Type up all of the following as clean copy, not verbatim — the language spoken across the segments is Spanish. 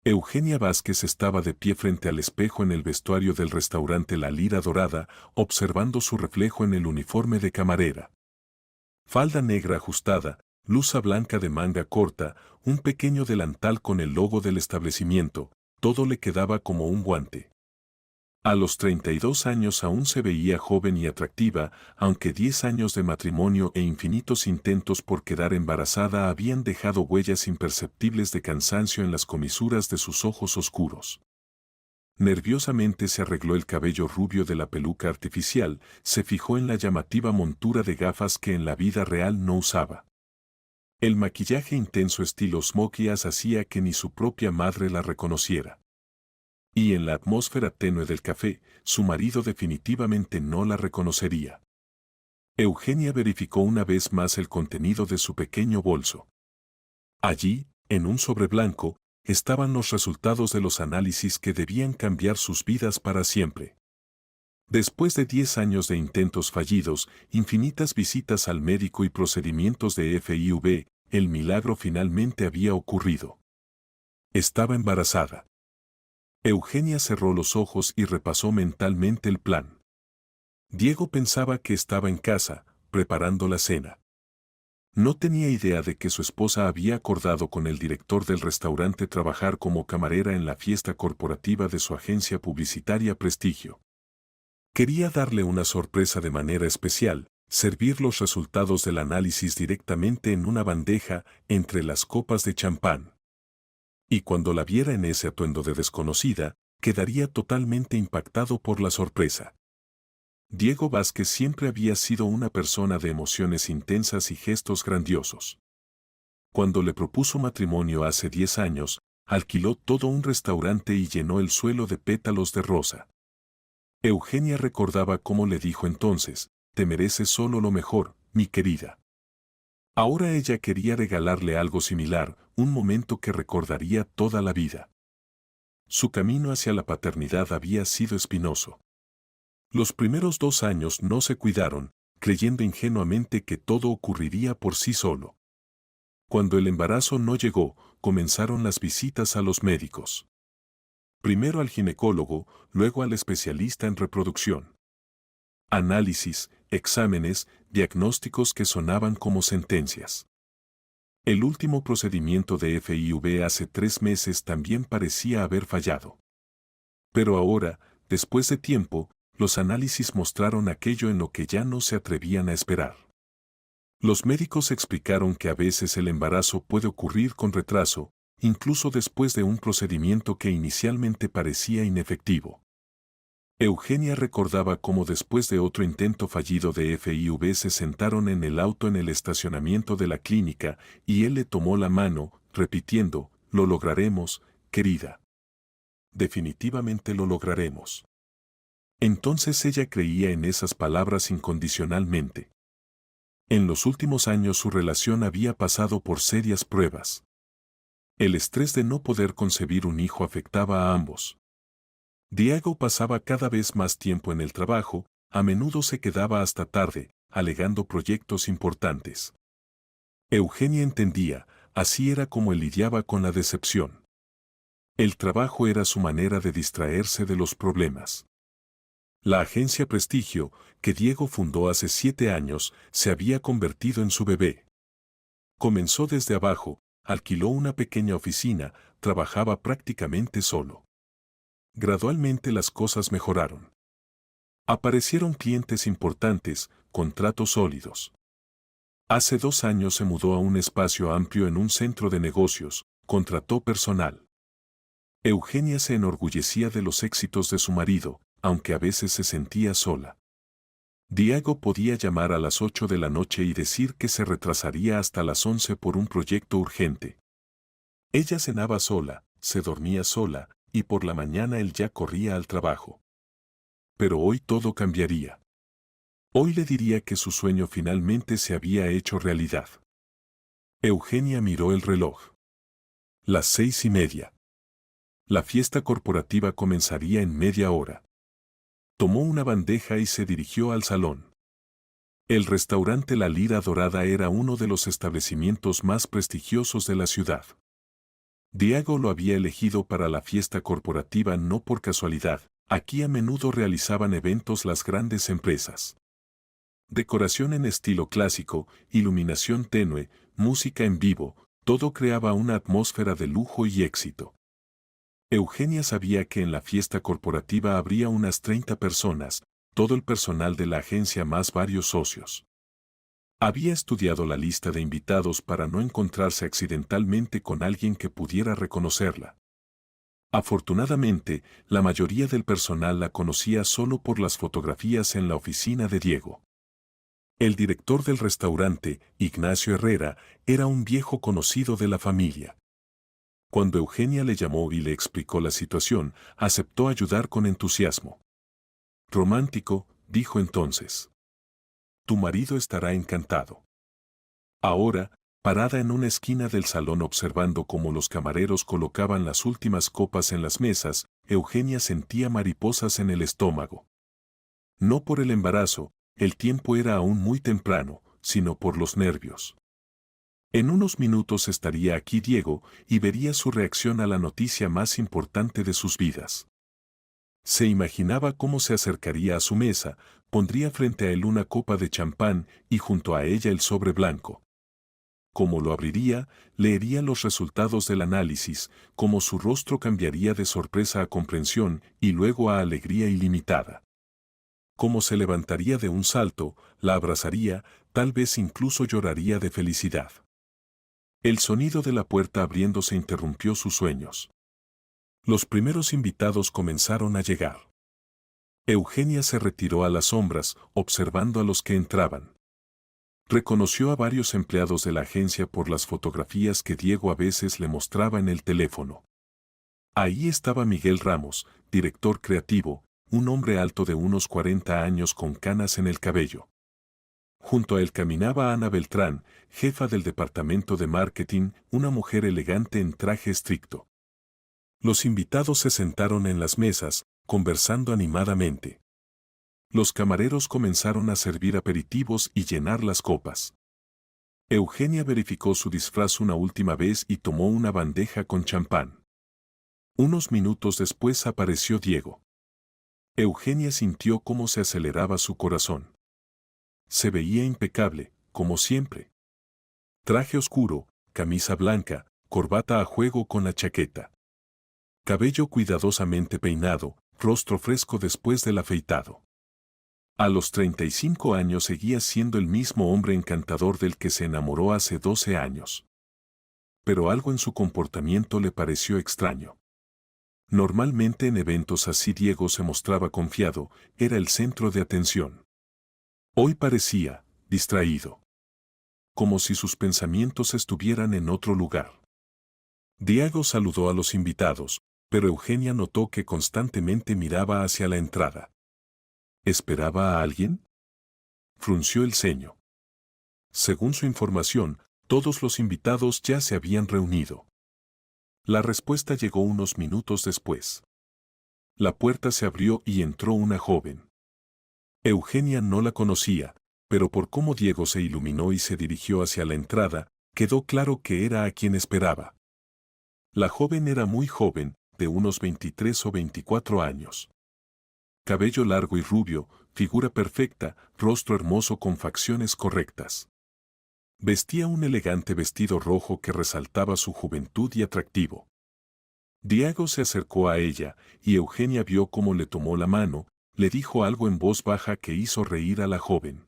Eugenia Vázquez estaba de pie frente al espejo en el vestuario del restaurante La Lira Dorada, observando su reflejo en el uniforme de camarera. Falda negra ajustada, blusa blanca de manga corta, un pequeño delantal con el logo del establecimiento, todo le quedaba como un guante. A los 32 años aún se veía joven y atractiva, aunque 10 años de matrimonio e infinitos intentos por quedar embarazada habían dejado huellas imperceptibles de cansancio en las comisuras de sus ojos oscuros. Nerviosamente se arregló el cabello rubio de la peluca artificial, se fijó en la llamativa montura de gafas que en la vida real no usaba. El maquillaje intenso estilo Smokey Eyes hacía que ni su propia madre la reconociera. Y en la atmósfera tenue del café, su marido definitivamente no la reconocería. Eugenia verificó una vez más el contenido de su pequeño bolso. Allí, en un sobre blanco, estaban los resultados de los análisis que debían cambiar sus vidas para siempre. Después de 10 años de intentos fallidos, infinitas visitas al médico y procedimientos de FIV, el milagro finalmente había ocurrido. Estaba embarazada. Eugenia cerró los ojos y repasó mentalmente el plan. Diego pensaba que estaba en casa, preparando la cena. No tenía idea de que su esposa había acordado con el director del restaurante trabajar como camarera en la fiesta corporativa de su agencia publicitaria Prestigio. Quería darle una sorpresa de manera especial, servir los resultados del análisis directamente en una bandeja entre las copas de champán. Y cuando la viera en ese atuendo de desconocida, quedaría totalmente impactado por la sorpresa. Diego Vázquez siempre había sido una persona de emociones intensas y gestos grandiosos. Cuando le propuso matrimonio hace 10 años, alquiló todo un restaurante y llenó el suelo de pétalos de rosa. Eugenia recordaba cómo le dijo entonces: «Te mereces solo lo mejor, mi querida». Ahora ella quería regalarle algo similar, un momento que recordaría toda la vida. Su camino hacia la paternidad había sido espinoso. Los primeros 2 años no se cuidaron, creyendo ingenuamente que todo ocurriría por sí solo. Cuando el embarazo no llegó, comenzaron las visitas a los médicos. Primero al ginecólogo, luego al especialista en reproducción. Análisis, exámenes, diagnósticos que sonaban como sentencias. El último procedimiento de FIV hace 3 meses también parecía haber fallado. Pero ahora, después de tiempo, los análisis mostraron aquello en lo que ya no se atrevían a esperar. Los médicos explicaron que a veces el embarazo puede ocurrir con retraso, incluso después de un procedimiento que inicialmente parecía inefectivo. Eugenia recordaba cómo después de otro intento fallido de FIV se sentaron en el auto en el estacionamiento de la clínica y él le tomó la mano, repitiendo: «Lo lograremos, querida. Definitivamente lo lograremos». Entonces ella creía en esas palabras incondicionalmente. En los últimos años su relación había pasado por serias pruebas. El estrés de no poder concebir un hijo afectaba a ambos. Diego pasaba cada vez más tiempo en el trabajo, a menudo se quedaba hasta tarde, alegando proyectos importantes. Eugenia entendía, así era como él lidiaba con la decepción. El trabajo era su manera de distraerse de los problemas. La agencia Prestigio, que Diego fundó hace 7 años, se había convertido en su bebé. Comenzó desde abajo, alquiló una pequeña oficina, trabajaba prácticamente solo. Gradualmente las cosas mejoraron. Aparecieron clientes importantes, contratos sólidos. Hace 2 años se mudó a un espacio amplio en un centro de negocios, contrató personal. Eugenia se enorgullecía de los éxitos de su marido, aunque a veces se sentía sola. Diego podía llamar a las 8 de la noche y decir que se retrasaría hasta las 11 por un proyecto urgente. Ella cenaba sola, se dormía sola, y por la mañana él ya corría al trabajo. Pero hoy todo cambiaría. Hoy le diría que su sueño finalmente se había hecho realidad. Eugenia miró el reloj. Las 6:30. La fiesta corporativa comenzaría en media hora. Tomó una bandeja y se dirigió al salón. El restaurante La Lira Dorada era uno de los establecimientos más prestigiosos de la ciudad. Diego lo había elegido para la fiesta corporativa no por casualidad. Aquí a menudo realizaban eventos las grandes empresas. Decoración en estilo clásico, iluminación tenue, música en vivo, todo creaba una atmósfera de lujo y éxito. Eugenia sabía que en la fiesta corporativa habría unas 30 personas, todo el personal de la agencia más varios socios. Había estudiado la lista de invitados para no encontrarse accidentalmente con alguien que pudiera reconocerla. Afortunadamente, la mayoría del personal la conocía solo por las fotografías en la oficina de Diego. El director del restaurante, Ignacio Herrera, era un viejo conocido de la familia. Cuando Eugenia le llamó y le explicó la situación, aceptó ayudar con entusiasmo. Romántico, dijo entonces. Tu marido estará encantado. Ahora, parada en una esquina del salón observando cómo los camareros colocaban las últimas copas en las mesas, Eugenia sentía mariposas en el estómago. No por el embarazo, el tiempo era aún muy temprano, sino por los nervios. En unos minutos estaría aquí Diego y vería su reacción a la noticia más importante de sus vidas. Se imaginaba cómo se acercaría a su mesa, pondría frente a él una copa de champán y junto a ella el sobre blanco. Cómo lo abriría, leería los resultados del análisis, cómo su rostro cambiaría de sorpresa a comprensión y luego a alegría ilimitada. Cómo se levantaría de un salto, la abrazaría, tal vez incluso lloraría de felicidad. El sonido de la puerta abriéndose interrumpió sus sueños. Los primeros invitados comenzaron a llegar. Eugenia se retiró a las sombras, observando a los que entraban. Reconoció a varios empleados de la agencia por las fotografías que Diego a veces le mostraba en el teléfono. Ahí estaba Miguel Ramos, director creativo, un hombre alto de unos 40 años con canas en el cabello. Junto a él caminaba Ana Beltrán, jefa del departamento de marketing, una mujer elegante en traje estricto. Los invitados se sentaron en las mesas, conversando animadamente. Los camareros comenzaron a servir aperitivos y llenar las copas. Eugenia verificó su disfraz una última vez y tomó una bandeja con champán. Unos minutos después apareció Diego. Eugenia sintió cómo se aceleraba su corazón. Se veía impecable, como siempre. Traje oscuro, camisa blanca, corbata a juego con la chaqueta. Cabello cuidadosamente peinado, rostro fresco después del afeitado. A los 35 años seguía siendo el mismo hombre encantador del que se enamoró hace 12 años. Pero algo en su comportamiento le pareció extraño. Normalmente en eventos así Diego se mostraba confiado, era el centro de atención. Hoy parecía distraído. Como si sus pensamientos estuvieran en otro lugar. Diego saludó a los invitados, pero Eugenia notó que constantemente miraba hacia la entrada. ¿Esperaba a alguien? Frunció el ceño. Según su información, todos los invitados ya se habían reunido. La respuesta llegó unos minutos después. La puerta se abrió y entró una joven. Eugenia no la conocía, pero por cómo Diego se iluminó y se dirigió hacia la entrada, quedó claro que era a quien esperaba. La joven era muy joven, de unos 23 o 24 años. Cabello largo y rubio, figura perfecta, rostro hermoso con facciones correctas. Vestía un elegante vestido rojo que resaltaba su juventud y atractivo. Diego se acercó a ella, y Eugenia vio cómo le tomó la mano, le dijo algo en voz baja que hizo reír a la joven.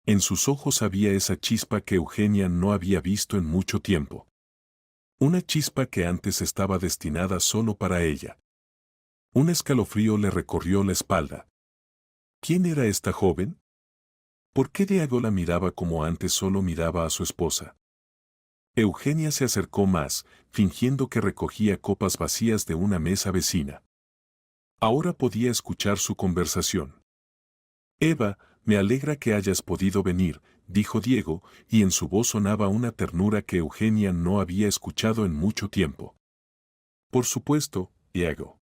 En sus ojos había esa chispa que Eugenia no había visto en mucho tiempo. Una chispa que antes estaba destinada solo para ella. Un escalofrío le recorrió la espalda. ¿Quién era esta joven? ¿Por qué Diego la miraba como antes solo miraba a su esposa? Eugenia se acercó más, fingiendo que recogía copas vacías de una mesa vecina. Ahora podía escuchar su conversación. Eva, me alegra que hayas podido venir, dijo Diego, y en su voz sonaba una ternura que Eugenia no había escuchado en mucho tiempo. Por supuesto, Diego.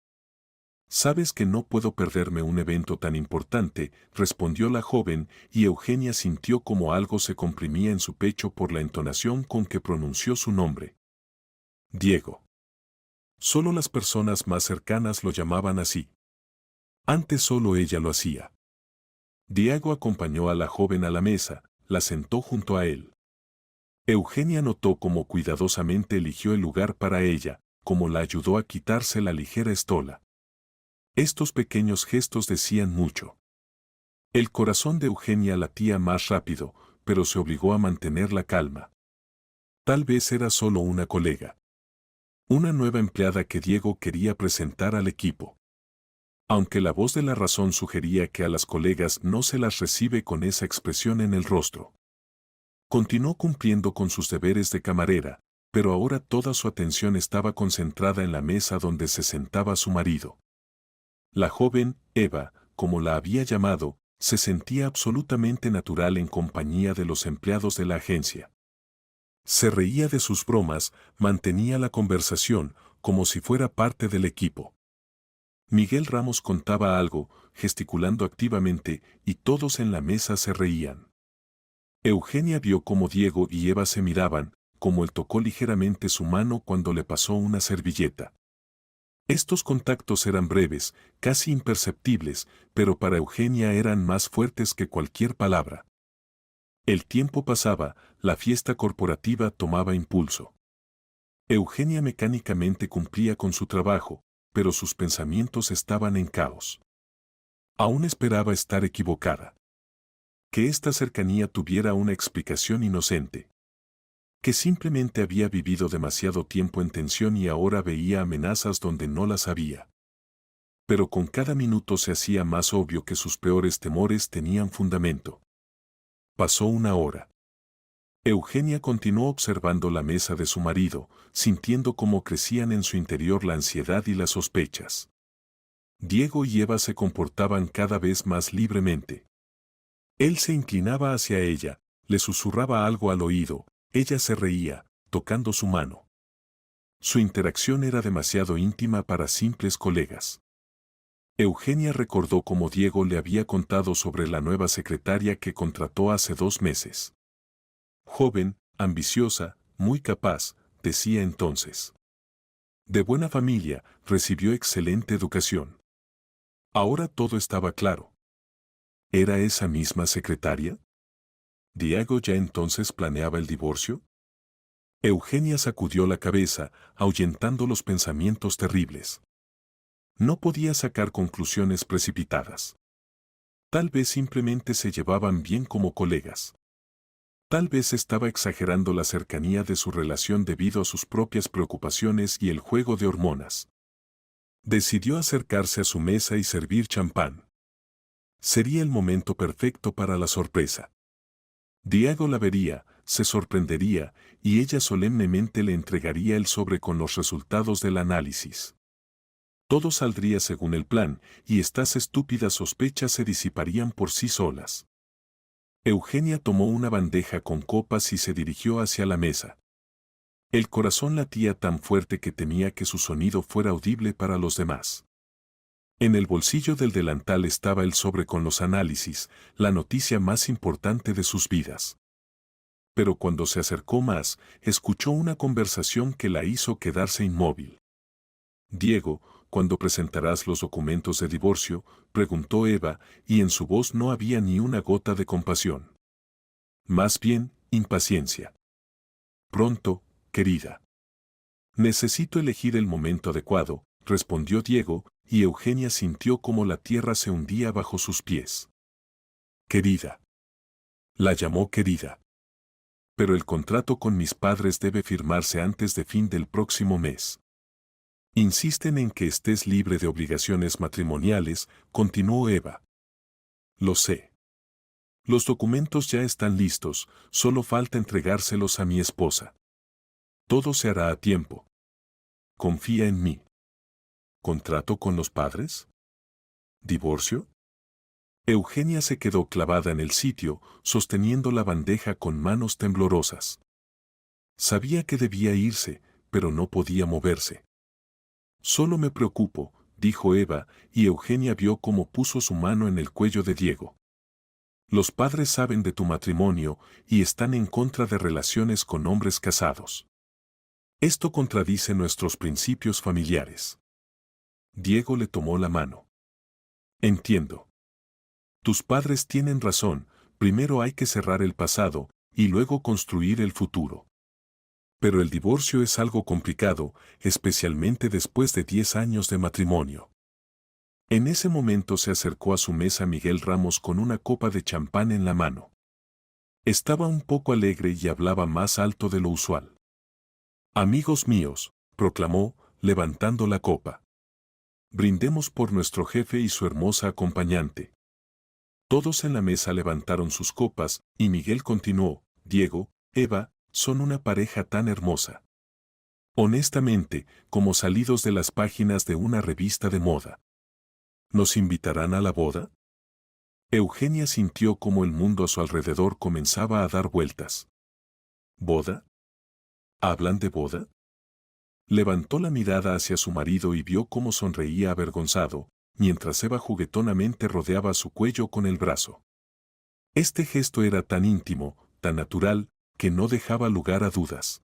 Sabes que no puedo perderme un evento tan importante, respondió la joven, y Eugenia sintió como algo se comprimía en su pecho por la entonación con que pronunció su nombre. Diego. Solo las personas más cercanas lo llamaban así. Antes solo ella lo hacía. Diego acompañó a la joven a la mesa, la sentó junto a él. Eugenia notó cómo cuidadosamente eligió el lugar para ella, cómo la ayudó a quitarse la ligera estola. Estos pequeños gestos decían mucho. El corazón de Eugenia latía más rápido, pero se obligó a mantener la calma. Tal vez era solo una colega. Una nueva empleada que Diego quería presentar al equipo. Aunque la voz de la razón sugería que a las colegas no se las recibe con esa expresión en el rostro. Continuó cumpliendo con sus deberes de camarera, pero ahora toda su atención estaba concentrada en la mesa donde se sentaba su marido. La joven, Eva, como la había llamado, se sentía absolutamente natural en compañía de los empleados de la agencia. Se reía de sus bromas, mantenía la conversación, como si fuera parte del equipo. Miguel Ramos contaba algo, gesticulando activamente, y todos en la mesa se reían. Eugenia vio cómo Diego y Eva se miraban, como él tocó ligeramente su mano cuando le pasó una servilleta. Estos contactos eran breves, casi imperceptibles, pero para Eugenia eran más fuertes que cualquier palabra. El tiempo pasaba, la fiesta corporativa tomaba impulso. Eugenia mecánicamente cumplía con su trabajo, pero sus pensamientos estaban en caos. Aún esperaba estar equivocada. Que esta cercanía tuviera una explicación inocente. Que simplemente había vivido demasiado tiempo en tensión y ahora veía amenazas donde no las había. Pero con cada minuto se hacía más obvio que sus peores temores tenían fundamento. Pasó una hora. Eugenia continuó observando la mesa de su marido, sintiendo cómo crecían en su interior la ansiedad y las sospechas. Diego y Eva se comportaban cada vez más libremente. Él se inclinaba hacia ella, le susurraba algo al oído, ella se reía, tocando su mano. Su interacción era demasiado íntima para simples colegas. Eugenia recordó cómo Diego le había contado sobre la nueva secretaria que contrató hace 2 meses. Joven, ambiciosa, muy capaz, decía entonces. De buena familia, recibió excelente educación. Ahora todo estaba claro. ¿Era esa misma secretaria? ¿Diego ya entonces planeaba el divorcio? Eugenia sacudió la cabeza, ahuyentando los pensamientos terribles. No podía sacar conclusiones precipitadas. Tal vez simplemente se llevaban bien como colegas. Tal vez estaba exagerando la cercanía de su relación debido a sus propias preocupaciones y el juego de hormonas. Decidió acercarse a su mesa y servir champán. Sería el momento perfecto para la sorpresa. Diego la vería, se sorprendería, y ella solemnemente le entregaría el sobre con los resultados del análisis. Todo saldría según el plan, y estas estúpidas sospechas se disiparían por sí solas. Eugenia tomó una bandeja con copas y se dirigió hacia la mesa. El corazón latía tan fuerte que temía que su sonido fuera audible para los demás. En el bolsillo del delantal estaba el sobre con los análisis, la noticia más importante de sus vidas. Pero cuando se acercó más, escuchó una conversación que la hizo quedarse inmóvil. Diego, ¿cuándo presentarás los documentos de divorcio?, preguntó Eva, y en su voz no había ni una gota de compasión. Más bien, impaciencia. Pronto, querida. Necesito elegir el momento adecuado, respondió Diego, y Eugenia sintió como la tierra se hundía bajo sus pies. Querida. La llamó querida. Pero el contrato con mis padres debe firmarse antes de fin del próximo mes. Insisten en que estés libre de obligaciones matrimoniales, continuó Eva. Lo sé. Los documentos ya están listos, solo falta entregárselos a mi esposa. Todo se hará a tiempo. Confía en mí. ¿Contrato con los padres? ¿Divorcio? Eugenia se quedó clavada en el sitio, sosteniendo la bandeja con manos temblorosas. Sabía que debía irse, pero no podía moverse. Solo me preocupo, dijo Eva, y Eugenia vio cómo puso su mano en el cuello de Diego. Los padres saben de tu matrimonio y están en contra de relaciones con hombres casados. Esto contradice nuestros principios familiares. Diego le tomó la mano. Entiendo. Tus padres tienen razón, primero hay que cerrar el pasado, y luego construir el futuro. Pero el divorcio es algo complicado, especialmente después de 10 años de matrimonio. En ese momento se acercó a su mesa Miguel Ramos con una copa de champán en la mano. Estaba un poco alegre y hablaba más alto de lo usual. Amigos míos, proclamó, levantando la copa. Brindemos por nuestro jefe y su hermosa acompañante. Todos en la mesa levantaron sus copas, y Miguel continuó, Diego, Eva, son una pareja tan hermosa. Honestamente, como salidos de las páginas de una revista de moda. ¿Nos invitarán a la boda? Eugenia sintió como el mundo a su alrededor comenzaba a dar vueltas. ¿Boda? ¿Hablan de boda? Levantó la mirada hacia su marido y vio cómo sonreía avergonzado, mientras Eva juguetonamente rodeaba su cuello con el brazo. Este gesto era tan íntimo, tan natural, que no dejaba lugar a dudas.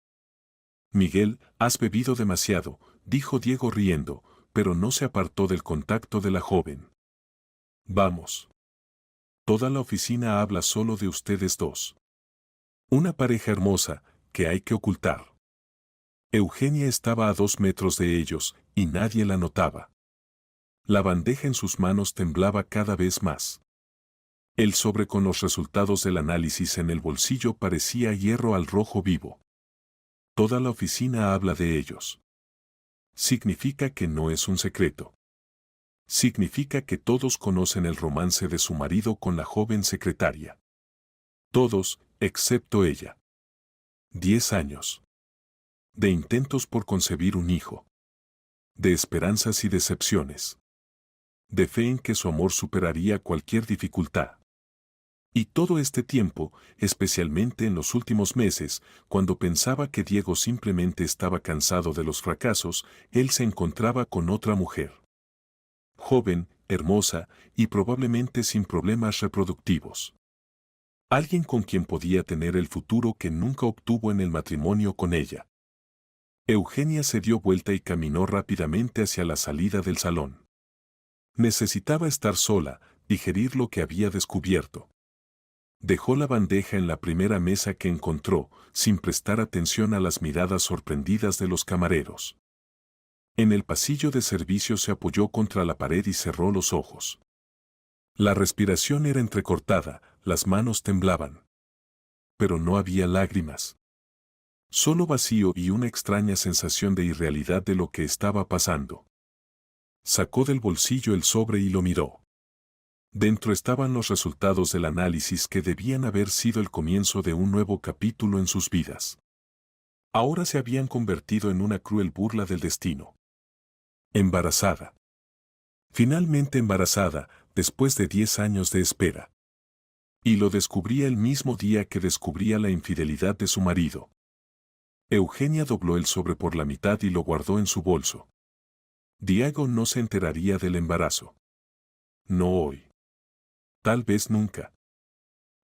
Miguel, has bebido demasiado, dijo Diego riendo, pero no se apartó del contacto de la joven. Vamos. Toda la oficina habla solo de ustedes dos. Una pareja hermosa, que hay que ocultar. Eugenia estaba a 2 metros de ellos, y nadie la notaba. La bandeja en sus manos temblaba cada vez más. El sobre con los resultados del análisis en el bolsillo parecía hierro al rojo vivo. Toda la oficina habla de ellos. Significa que no es un secreto. Significa que todos conocen el romance de su marido con la joven secretaria. Todos, excepto ella. 10 años. De intentos por concebir un hijo. De esperanzas y decepciones. De fe en que su amor superaría cualquier dificultad. Y todo este tiempo, especialmente en los últimos meses, cuando pensaba que Diego simplemente estaba cansado de los fracasos, él se encontraba con otra mujer. Joven, hermosa, y probablemente sin problemas reproductivos. Alguien con quien podía tener el futuro que nunca obtuvo en el matrimonio con ella. Eugenia se dio vuelta y caminó rápidamente hacia la salida del salón. Necesitaba estar sola, digerir lo que había descubierto. Dejó la bandeja en la primera mesa que encontró, sin prestar atención a las miradas sorprendidas de los camareros. En el pasillo de servicio se apoyó contra la pared y cerró los ojos. La respiración era entrecortada, las manos temblaban. Pero no había lágrimas. Solo vacío y una extraña sensación de irrealidad de lo que estaba pasando. Sacó del bolsillo el sobre y lo miró. Dentro estaban los resultados del análisis que debían haber sido el comienzo de un nuevo capítulo en sus vidas. Ahora se habían convertido en una cruel burla del destino. Embarazada. Finalmente embarazada, después de 10 años de espera. Y lo descubría el mismo día que descubría la infidelidad de su marido. Eugenia dobló el sobre por la mitad y lo guardó en su bolso. Diego no se enteraría del embarazo. No hoy. Tal vez nunca.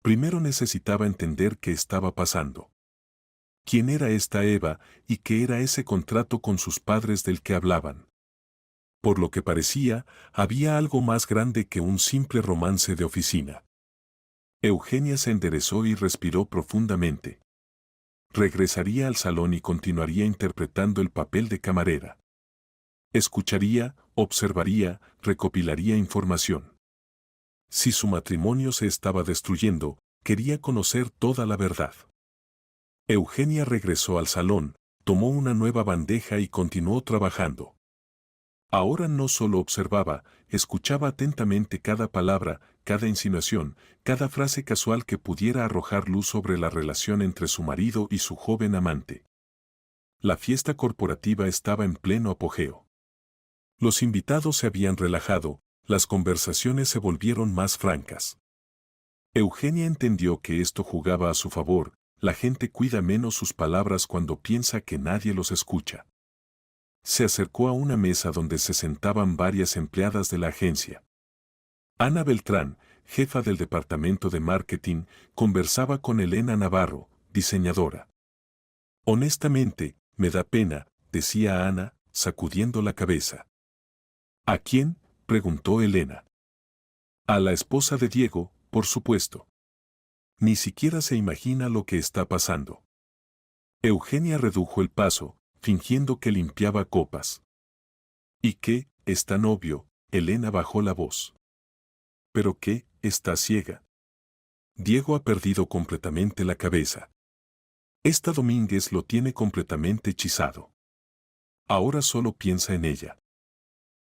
Primero necesitaba entender qué estaba pasando. ¿Quién era esta Eva y qué era ese contrato con sus padres del que hablaban? Por lo que parecía, había algo más grande que un simple romance de oficina. Eugenia se enderezó y respiró profundamente. Regresaría al salón y continuaría interpretando el papel de camarera. Escucharía, observaría, recopilaría información. Si su matrimonio se estaba destruyendo, quería conocer toda la verdad. Eugenia regresó al salón, tomó una nueva bandeja y continuó trabajando. Ahora no solo observaba, escuchaba atentamente cada palabra, cada insinuación, cada frase casual que pudiera arrojar luz sobre la relación entre su marido y su joven amante. La fiesta corporativa estaba en pleno apogeo. Los invitados se habían relajado, las conversaciones se volvieron más francas. Eugenia entendió que esto jugaba a su favor, la gente cuida menos sus palabras cuando piensa que nadie los escucha. Se acercó a una mesa donde se sentaban varias empleadas de la agencia. Ana Beltrán, jefa del departamento de marketing, conversaba con Elena Navarro, diseñadora. Honestamente, me da pena, decía Ana, sacudiendo la cabeza. ¿A quién?, preguntó Elena. A la esposa de Diego, por supuesto. Ni siquiera se imagina lo que está pasando. Eugenia redujo el paso, fingiendo que limpiaba copas. ¿Y qué? Es tan obvio, Elena bajó la voz. ¿Pero qué? Está ciega. Diego ha perdido completamente la cabeza. Esta Domínguez lo tiene completamente hechizado. Ahora solo piensa en ella.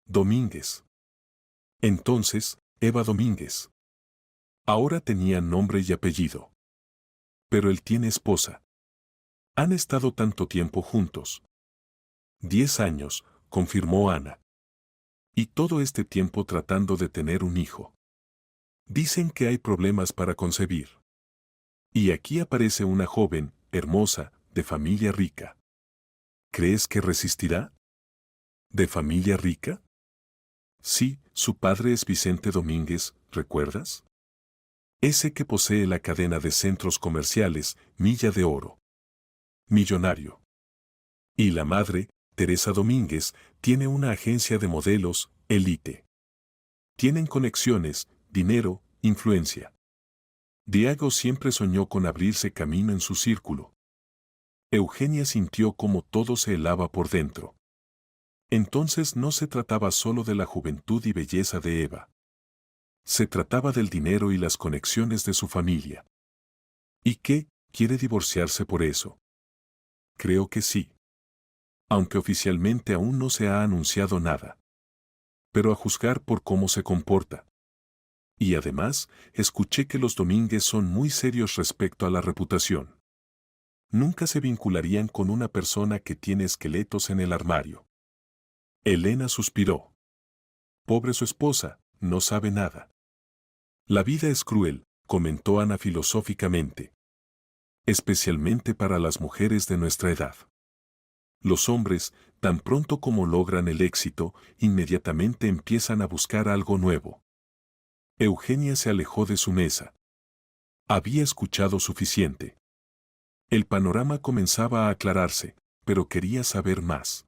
Domínguez. Entonces, Eva Domínguez. Ahora tenía nombre y apellido. Pero él tiene esposa. Han estado tanto tiempo juntos. 10 años, confirmó Ana. Y todo este tiempo tratando de tener un hijo. Dicen que hay problemas para concebir. Y aquí aparece una joven, hermosa, de familia rica. ¿Crees que resistirá? ¿De familia rica? Sí, su padre es Vicente Domínguez, ¿recuerdas? Ese que posee la cadena de centros comerciales, Milla de Oro. Millonario. Y la madre, Teresa Domínguez, tiene una agencia de modelos, Elite. Tienen conexiones, dinero, influencia. Diego siempre soñó con abrirse camino en su círculo. Eugenia sintió como todo se helaba por dentro. Entonces no se trataba solo de la juventud y belleza de Eva. Se trataba del dinero y las conexiones de su familia. ¿Y qué? ¿Quiere divorciarse por eso? Creo que sí. Aunque oficialmente aún no se ha anunciado nada. Pero a juzgar por cómo se comporta. Y además, escuché que los Domínguez son muy serios respecto a la reputación. Nunca se vincularían con una persona que tiene esqueletos en el armario. Elena suspiró. Pobre su esposa, no sabe nada. La vida es cruel, comentó Ana filosóficamente. Especialmente para las mujeres de nuestra edad. Los hombres, tan pronto como logran el éxito, inmediatamente empiezan a buscar algo nuevo. Eugenia se alejó de su mesa. Había escuchado suficiente. El panorama comenzaba a aclararse, pero quería saber más.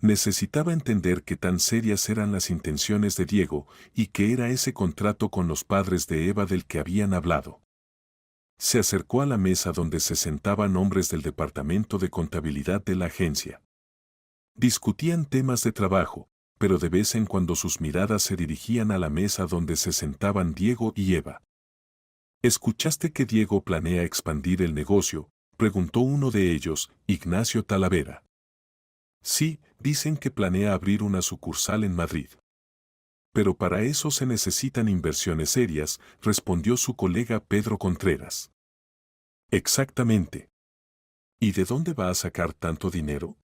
Necesitaba entender qué tan serias eran las intenciones de Diego y qué era ese contrato con los padres de Eva del que habían hablado. Se acercó a la mesa donde se sentaban hombres del departamento de contabilidad de la agencia. Discutían temas de trabajo, pero de vez en cuando sus miradas se dirigían a la mesa donde se sentaban Diego y Eva. ¿Escuchaste que Diego planea expandir el negocio?, preguntó uno de ellos, Ignacio Talavera. Sí, dicen que planea abrir una sucursal en Madrid. Pero para eso se necesitan inversiones serias, respondió su colega Pedro Contreras. Exactamente. ¿Y de dónde va a sacar tanto dinero?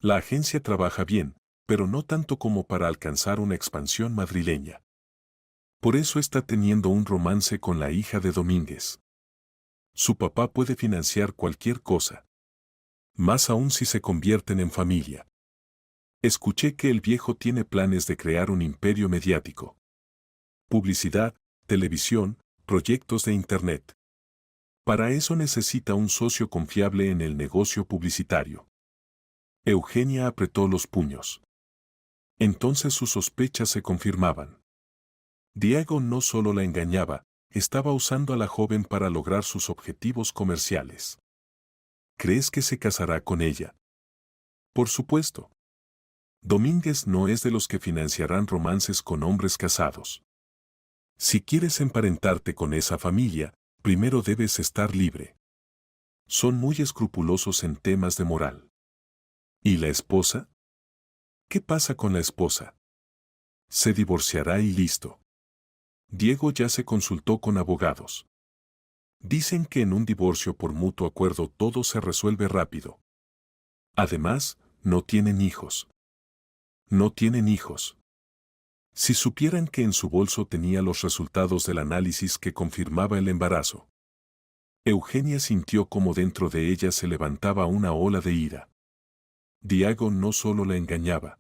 La agencia trabaja bien, pero no tanto como para alcanzar una expansión madrileña. Por eso está teniendo un romance con la hija de Domínguez. Su papá puede financiar cualquier cosa. Más aún si se convierten en familia. Escuché que el viejo tiene planes de crear un imperio mediático. Publicidad, televisión, proyectos de Internet. Para eso necesita un socio confiable en el negocio publicitario. Eugenia apretó los puños. Entonces sus sospechas se confirmaban. Diego no solo la engañaba, estaba usando a la joven para lograr sus objetivos comerciales. ¿Crees que se casará con ella? Por supuesto. Domínguez no es de los que financiarán romances con hombres casados. Si quieres emparentarte con esa familia, primero debes estar libre. Son muy escrupulosos en temas de moral. ¿Y la esposa? ¿Qué pasa con la esposa? Se divorciará y listo. Diego ya se consultó con abogados. Dicen que en un divorcio por mutuo acuerdo todo se resuelve rápido. Además, no tienen hijos. No tienen hijos. Si supieran que en su bolso tenía los resultados del análisis que confirmaba el embarazo. Eugenia sintió como dentro de ella se levantaba una ola de ira. Diego no solo la engañaba.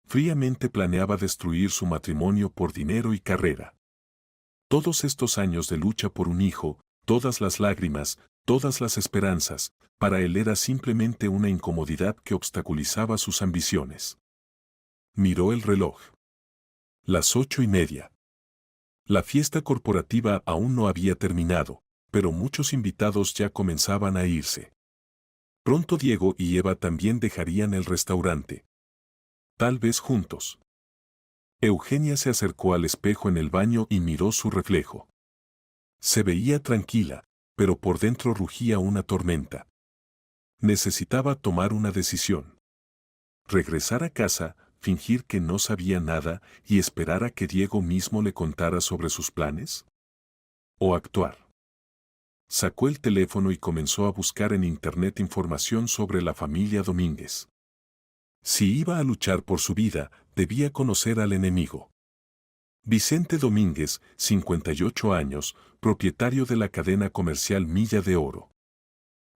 Fríamente planeaba destruir su matrimonio por dinero y carrera. Todos estos años de lucha por un hijo, todas las lágrimas, todas las esperanzas, para él era simplemente una incomodidad que obstaculizaba sus ambiciones. Miró el reloj. Las 8:30. La fiesta corporativa aún no había terminado, pero muchos invitados ya comenzaban a irse. Pronto Diego y Eva también dejarían el restaurante. Tal vez juntos. Eugenia se acercó al espejo en el baño y miró su reflejo. Se veía tranquila, pero por dentro rugía una tormenta. Necesitaba tomar una decisión. Regresar a casa, fingir que no sabía nada y esperar a que Diego mismo le contara sobre sus planes. O actuar. Sacó el teléfono y comenzó a buscar en internet información sobre la familia Domínguez. Si iba a luchar por su vida, debía conocer al enemigo. Vicente Domínguez, 58 años, propietario de la cadena comercial Milla de Oro.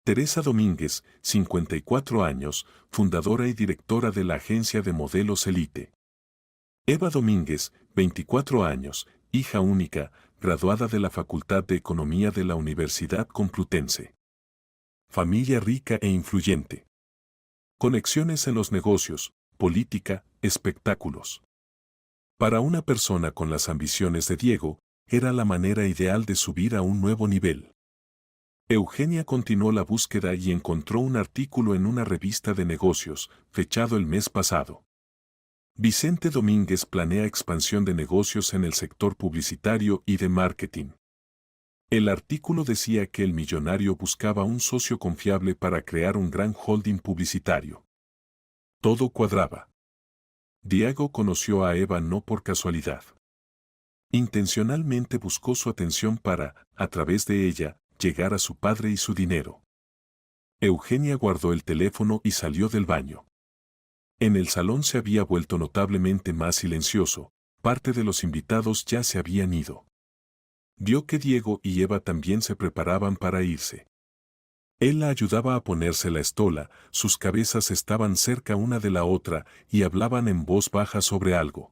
Teresa Domínguez, 54 años, fundadora y directora de la agencia de modelos Elite. Eva Domínguez, 24 años, hija única, graduada de la Facultad de Economía de la Universidad Complutense. Familia rica e influyente. Conexiones en los negocios, política, espectáculos. Para una persona con las ambiciones de Diego, era la manera ideal de subir a un nuevo nivel. Eugenia continuó la búsqueda y encontró un artículo en una revista de negocios, fechado el mes pasado. Vicente Domínguez planea expansión de negocios en el sector publicitario y de marketing. El artículo decía que el millonario buscaba un socio confiable para crear un gran holding publicitario. Todo cuadraba. Diego conoció a Eva no por casualidad. Intencionalmente buscó su atención para, a través de ella, llegar a su padre y su dinero. Eugenia guardó el teléfono y salió del baño. En el salón se había vuelto notablemente más silencioso, parte de los invitados ya se habían ido. Vio que Diego y Eva también se preparaban para irse. Él la ayudaba a ponerse la estola, sus cabezas estaban cerca una de la otra y hablaban en voz baja sobre algo.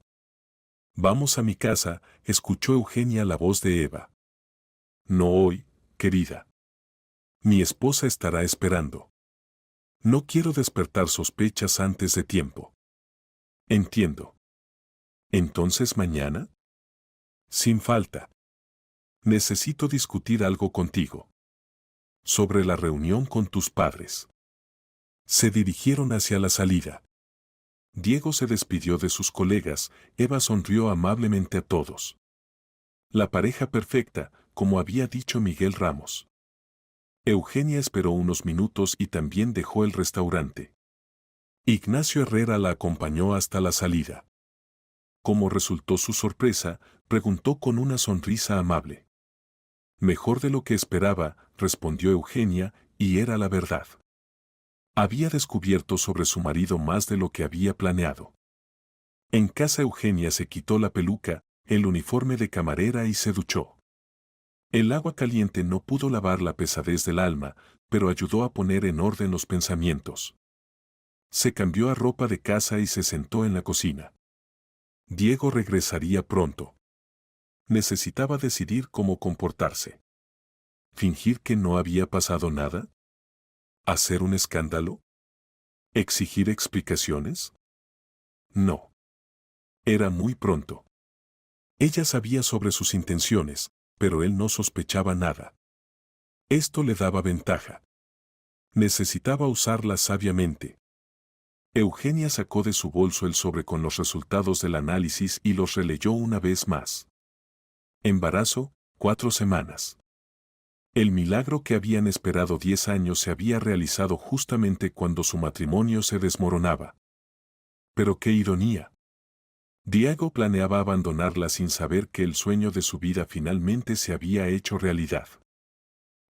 «Vamos a mi casa», escuchó Eugenia la voz de Eva. «No hoy, querida. Mi esposa estará esperando. No quiero despertar sospechas antes de tiempo». «Entiendo. ¿Entonces mañana?» «Sin falta. Necesito discutir algo contigo. Sobre la reunión con tus padres». Se dirigieron hacia la salida. Diego se despidió de sus colegas, Eva sonrió amablemente a todos. La pareja perfecta, como había dicho Miguel Ramos. Eugenia esperó unos minutos y también dejó el restaurante. Ignacio Herrera la acompañó hasta la salida. Como resultó su sorpresa, preguntó con una sonrisa amable. «Mejor de lo que esperaba», respondió Eugenia, y era la verdad. Había descubierto sobre su marido más de lo que había planeado. En casa Eugenia se quitó la peluca, el uniforme de camarera y se duchó. El agua caliente no pudo lavar la pesadez del alma, pero ayudó a poner en orden los pensamientos. Se cambió a ropa de casa y se sentó en la cocina. Diego regresaría pronto. Necesitaba decidir cómo comportarse. ¿Fingir que no había pasado nada? ¿Hacer un escándalo? ¿Exigir explicaciones? No. Era muy pronto. Ella sabía sobre sus intenciones, pero él no sospechaba nada. Esto le daba ventaja. Necesitaba usarla sabiamente. Eugenia sacó de su bolso el sobre con los resultados del análisis y los releyó una vez más. Embarazo, 4 semanas. El milagro que habían esperado 10 años se había realizado justamente cuando su matrimonio se desmoronaba. Pero qué ironía. Diego planeaba abandonarla sin saber que el sueño de su vida finalmente se había hecho realidad.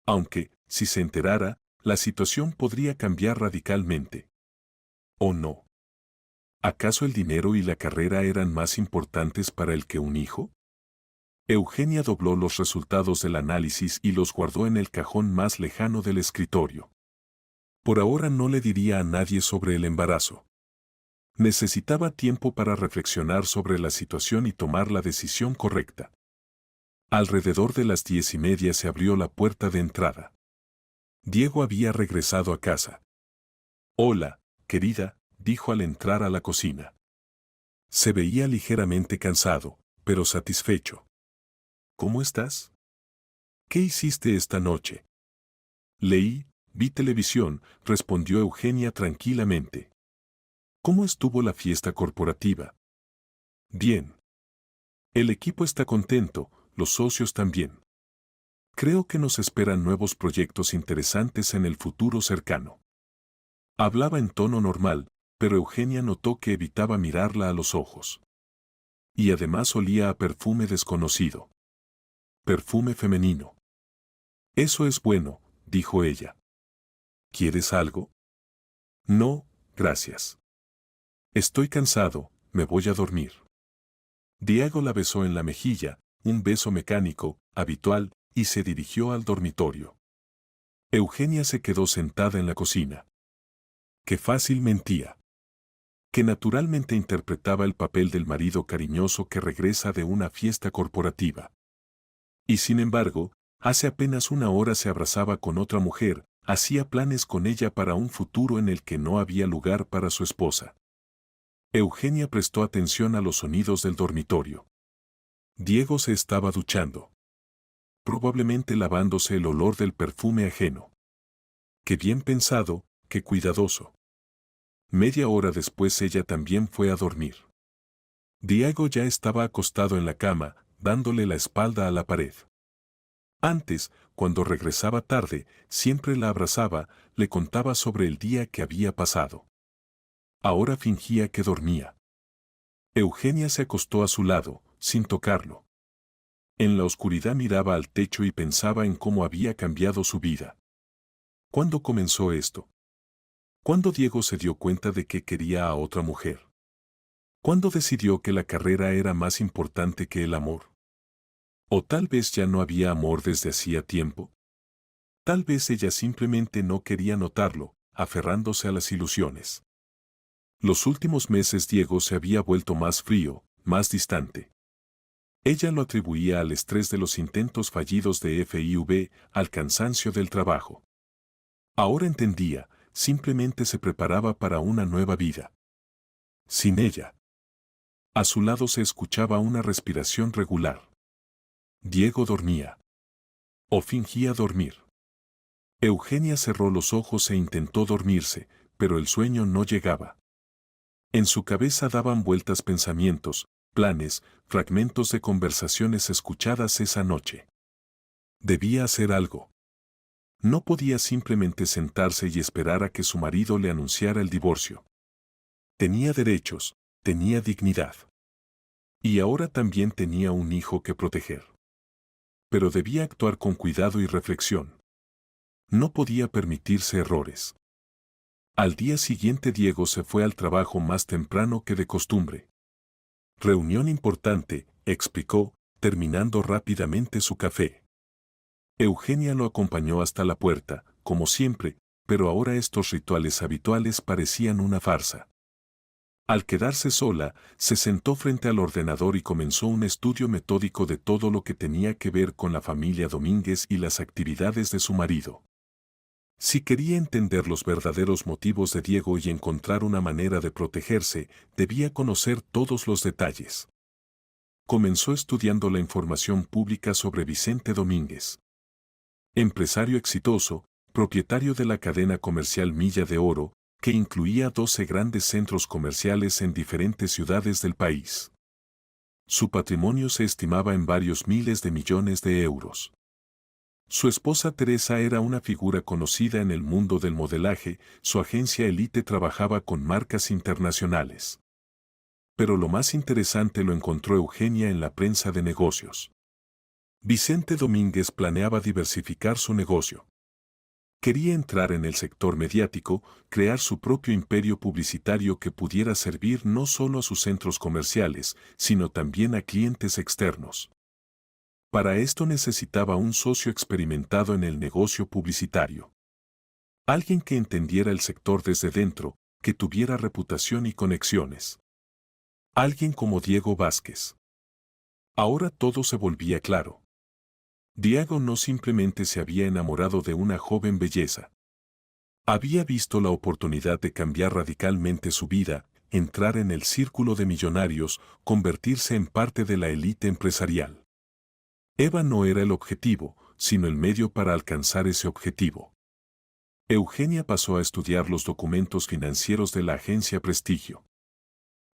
Aunque, si se enterara, la situación podría cambiar radicalmente. ¿O no? ¿Acaso el dinero y la carrera eran más importantes para él que un hijo? Eugenia dobló los resultados del análisis y los guardó en el cajón más lejano del escritorio. Por ahora no le diría a nadie sobre el embarazo. Necesitaba tiempo para reflexionar sobre la situación y tomar la decisión correcta. Alrededor de las 10:30 se abrió la puerta de entrada. Diego había regresado a casa. Hola, querida, dijo al entrar a la cocina. Se veía ligeramente cansado, pero satisfecho. ¿Cómo estás? ¿Qué hiciste esta noche? Leí, vi televisión, respondió Eugenia tranquilamente. ¿Cómo estuvo la fiesta corporativa? Bien. El equipo está contento, los socios también. Creo que nos esperan nuevos proyectos interesantes en el futuro cercano. Hablaba en tono normal, pero Eugenia notó que evitaba mirarla a los ojos. Y además olía a perfume desconocido. Perfume femenino. Eso es bueno, dijo ella. ¿Quieres algo? No, gracias. Estoy cansado, me voy a dormir. Diego la besó en la mejilla, un beso mecánico, habitual, y se dirigió al dormitorio. Eugenia se quedó sentada en la cocina. Qué fácil mentía. Que naturalmente interpretaba el papel del marido cariñoso que regresa de una fiesta corporativa. Y sin embargo, hace apenas una hora se abrazaba con otra mujer, hacía planes con ella para un futuro en el que no había lugar para su esposa. Eugenia prestó atención a los sonidos del dormitorio. Diego se estaba duchando. Probablemente lavándose el olor del perfume ajeno. Qué bien pensado, qué cuidadoso. Media hora después ella también fue a dormir. Diego ya estaba acostado en la cama, dándole la espalda a la pared. Antes, cuando regresaba tarde, siempre la abrazaba, le contaba sobre el día que había pasado. Ahora fingía que dormía. Eugenia se acostó a su lado, sin tocarlo. En la oscuridad miraba al techo y pensaba en cómo había cambiado su vida. ¿Cuándo comenzó esto? ¿Cuándo Diego se dio cuenta de que quería a otra mujer? ¿Cuándo decidió que la carrera era más importante que el amor? ¿O tal vez ya no había amor desde hacía tiempo? Tal vez ella simplemente no quería notarlo, aferrándose a las ilusiones. Los últimos meses Diego se había vuelto más frío, más distante. Ella lo atribuía al estrés de los intentos fallidos de FIV, al cansancio del trabajo. Ahora entendía, simplemente se preparaba para una nueva vida. Sin ella. A su lado se escuchaba una respiración regular. Diego dormía. O fingía dormir. Eugenia cerró los ojos e intentó dormirse, pero el sueño no llegaba. En su cabeza daban vueltas pensamientos, planes, fragmentos de conversaciones escuchadas esa noche. Debía hacer algo. No podía simplemente sentarse y esperar a que su marido le anunciara el divorcio. Tenía derechos, tenía dignidad. Y ahora también tenía un hijo que proteger. Pero debía actuar con cuidado y reflexión. No podía permitirse errores. Al día siguiente Diego se fue al trabajo más temprano que de costumbre. Reunión importante, explicó, terminando rápidamente su café. Eugenia lo acompañó hasta la puerta, como siempre, pero ahora estos rituales habituales parecían una farsa. Al quedarse sola, se sentó frente al ordenador y comenzó un estudio metódico de todo lo que tenía que ver con la familia Domínguez y las actividades de su marido. Si quería entender los verdaderos motivos de Diego y encontrar una manera de protegerse, debía conocer todos los detalles. Comenzó estudiando la información pública sobre Vicente Domínguez. Empresario exitoso, propietario de la cadena comercial Milla de Oro, que incluía 12 grandes centros comerciales en diferentes ciudades del país. Su patrimonio se estimaba en varios miles de millones de euros. Su esposa Teresa era una figura conocida en el mundo del modelaje, su agencia Elite trabajaba con marcas internacionales. Pero lo más interesante lo encontró Eugenia en la prensa de negocios. Vicente Domínguez planeaba diversificar su negocio. Quería entrar en el sector mediático, crear su propio imperio publicitario que pudiera servir no solo a sus centros comerciales, sino también a clientes externos. Para esto necesitaba un socio experimentado en el negocio publicitario. Alguien que entendiera el sector desde dentro, que tuviera reputación y conexiones. Alguien como Diego Vázquez. Ahora todo se volvía claro. Diego no simplemente se había enamorado de una joven belleza. Había visto la oportunidad de cambiar radicalmente su vida, entrar en el círculo de millonarios, convertirse en parte de la élite empresarial. Eva no era el objetivo, sino el medio para alcanzar ese objetivo. Eugenia pasó a estudiar los documentos financieros de la agencia Prestigio.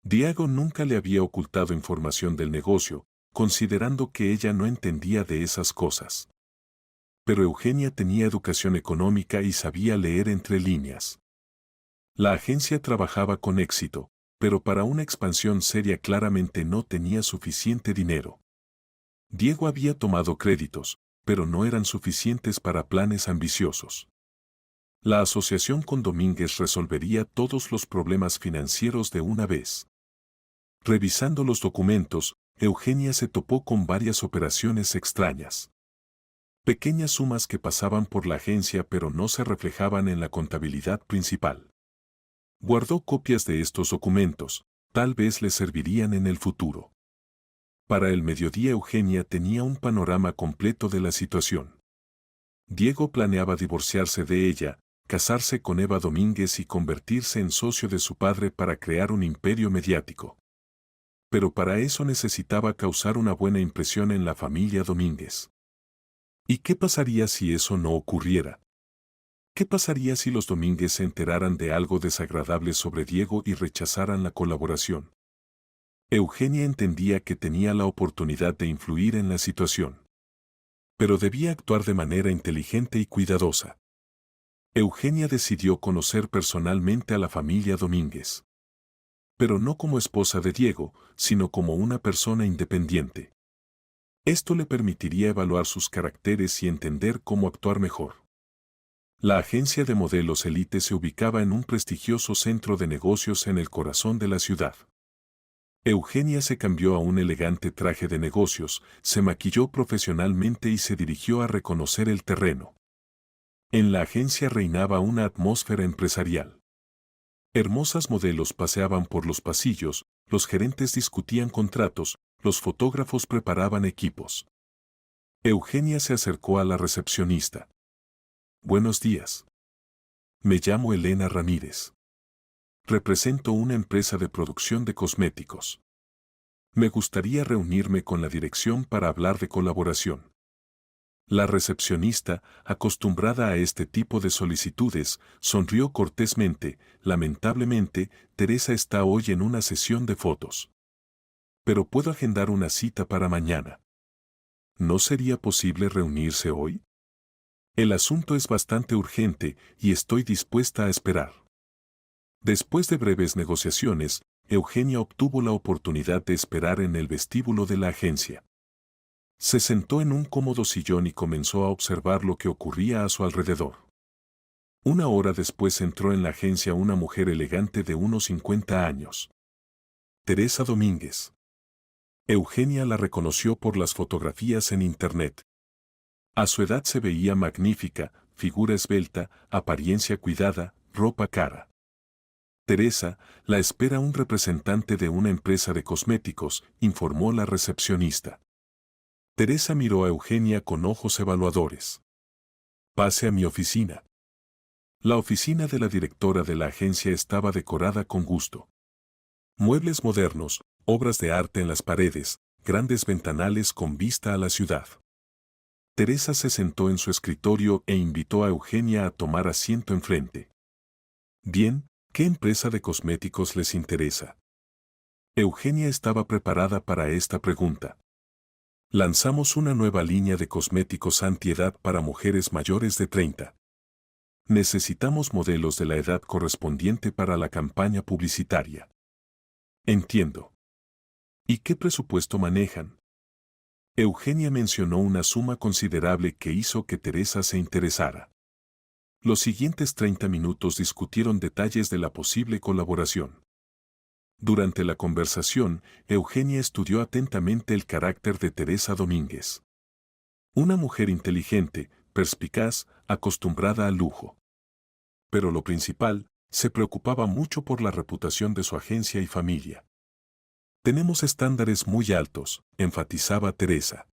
Diego nunca le había ocultado información del negocio, considerando que ella no entendía de esas cosas. Pero Eugenia tenía educación económica y sabía leer entre líneas. La agencia trabajaba con éxito, pero para una expansión seria claramente no tenía suficiente dinero. Diego había tomado créditos, pero no eran suficientes para planes ambiciosos. La asociación con Domínguez resolvería todos los problemas financieros de una vez. Revisando los documentos, Eugenia se topó con varias operaciones extrañas. Pequeñas sumas que pasaban por la agencia pero no se reflejaban en la contabilidad principal. Guardó copias de estos documentos, tal vez le servirían en el futuro. Para el mediodía Eugenia tenía un panorama completo de la situación. Diego planeaba divorciarse de ella, casarse con Eva Domínguez y convertirse en socio de su padre para crear un imperio mediático. Pero para eso necesitaba causar una buena impresión en la familia Domínguez. ¿Y qué pasaría si eso no ocurriera? ¿Qué pasaría si los Domínguez se enteraran de algo desagradable sobre Diego y rechazaran la colaboración? Eugenia entendía que tenía la oportunidad de influir en la situación. Pero debía actuar de manera inteligente y cuidadosa. Eugenia decidió conocer personalmente a la familia Domínguez. Pero no como esposa de Diego, sino como una persona independiente. Esto le permitiría evaluar sus caracteres y entender cómo actuar mejor. La agencia de modelos Elite se ubicaba en un prestigioso centro de negocios en el corazón de la ciudad. Eugenia se cambió a un elegante traje de negocios, se maquilló profesionalmente y se dirigió a reconocer el terreno. En la agencia reinaba una atmósfera empresarial. Hermosas modelos paseaban por los pasillos, los gerentes discutían contratos, los fotógrafos preparaban equipos. Eugenia se acercó a la recepcionista. Buenos días. Me llamo Elena Ramírez. Represento una empresa de producción de cosméticos. Me gustaría reunirme con la dirección para hablar de colaboración. La recepcionista, acostumbrada a este tipo de solicitudes, sonrió cortésmente. Lamentablemente, Teresa está hoy en una sesión de fotos. Pero puedo agendar una cita para mañana. ¿No sería posible reunirse hoy? El asunto es bastante urgente y estoy dispuesta a esperar. Después de breves negociaciones, Eugenia obtuvo la oportunidad de esperar en el vestíbulo de la agencia. Se sentó en un cómodo sillón y comenzó a observar lo que ocurría a su alrededor. Una hora después entró en la agencia una mujer elegante de unos 50 años. Teresa Domínguez. Eugenia la reconoció por las fotografías en internet. A su edad se veía magnífica, figura esbelta, apariencia cuidada, ropa cara. Teresa, la espera un representante de una empresa de cosméticos, informó la recepcionista. Teresa miró a Eugenia con ojos evaluadores. Pase a mi oficina. La oficina de la directora de la agencia estaba decorada con gusto. Muebles modernos, obras de arte en las paredes, grandes ventanales con vista a la ciudad. Teresa se sentó en su escritorio e invitó a Eugenia a tomar asiento enfrente. Bien, ¿qué empresa de cosméticos les interesa? Eugenia estaba preparada para esta pregunta. Lanzamos una nueva línea de cosméticos antiedad para mujeres mayores de 30. Necesitamos modelos de la edad correspondiente para la campaña publicitaria. Entiendo. ¿Y qué presupuesto manejan? Eugenia mencionó una suma considerable que hizo que Teresa se interesara. Los siguientes 30 minutos discutieron detalles de la posible colaboración. Durante la conversación, Eugenia estudió atentamente el carácter de Teresa Domínguez. Una mujer inteligente, perspicaz, acostumbrada al lujo. Pero lo principal, se preocupaba mucho por la reputación de su agencia y familia. Tenemos estándares muy altos, enfatizaba Teresa.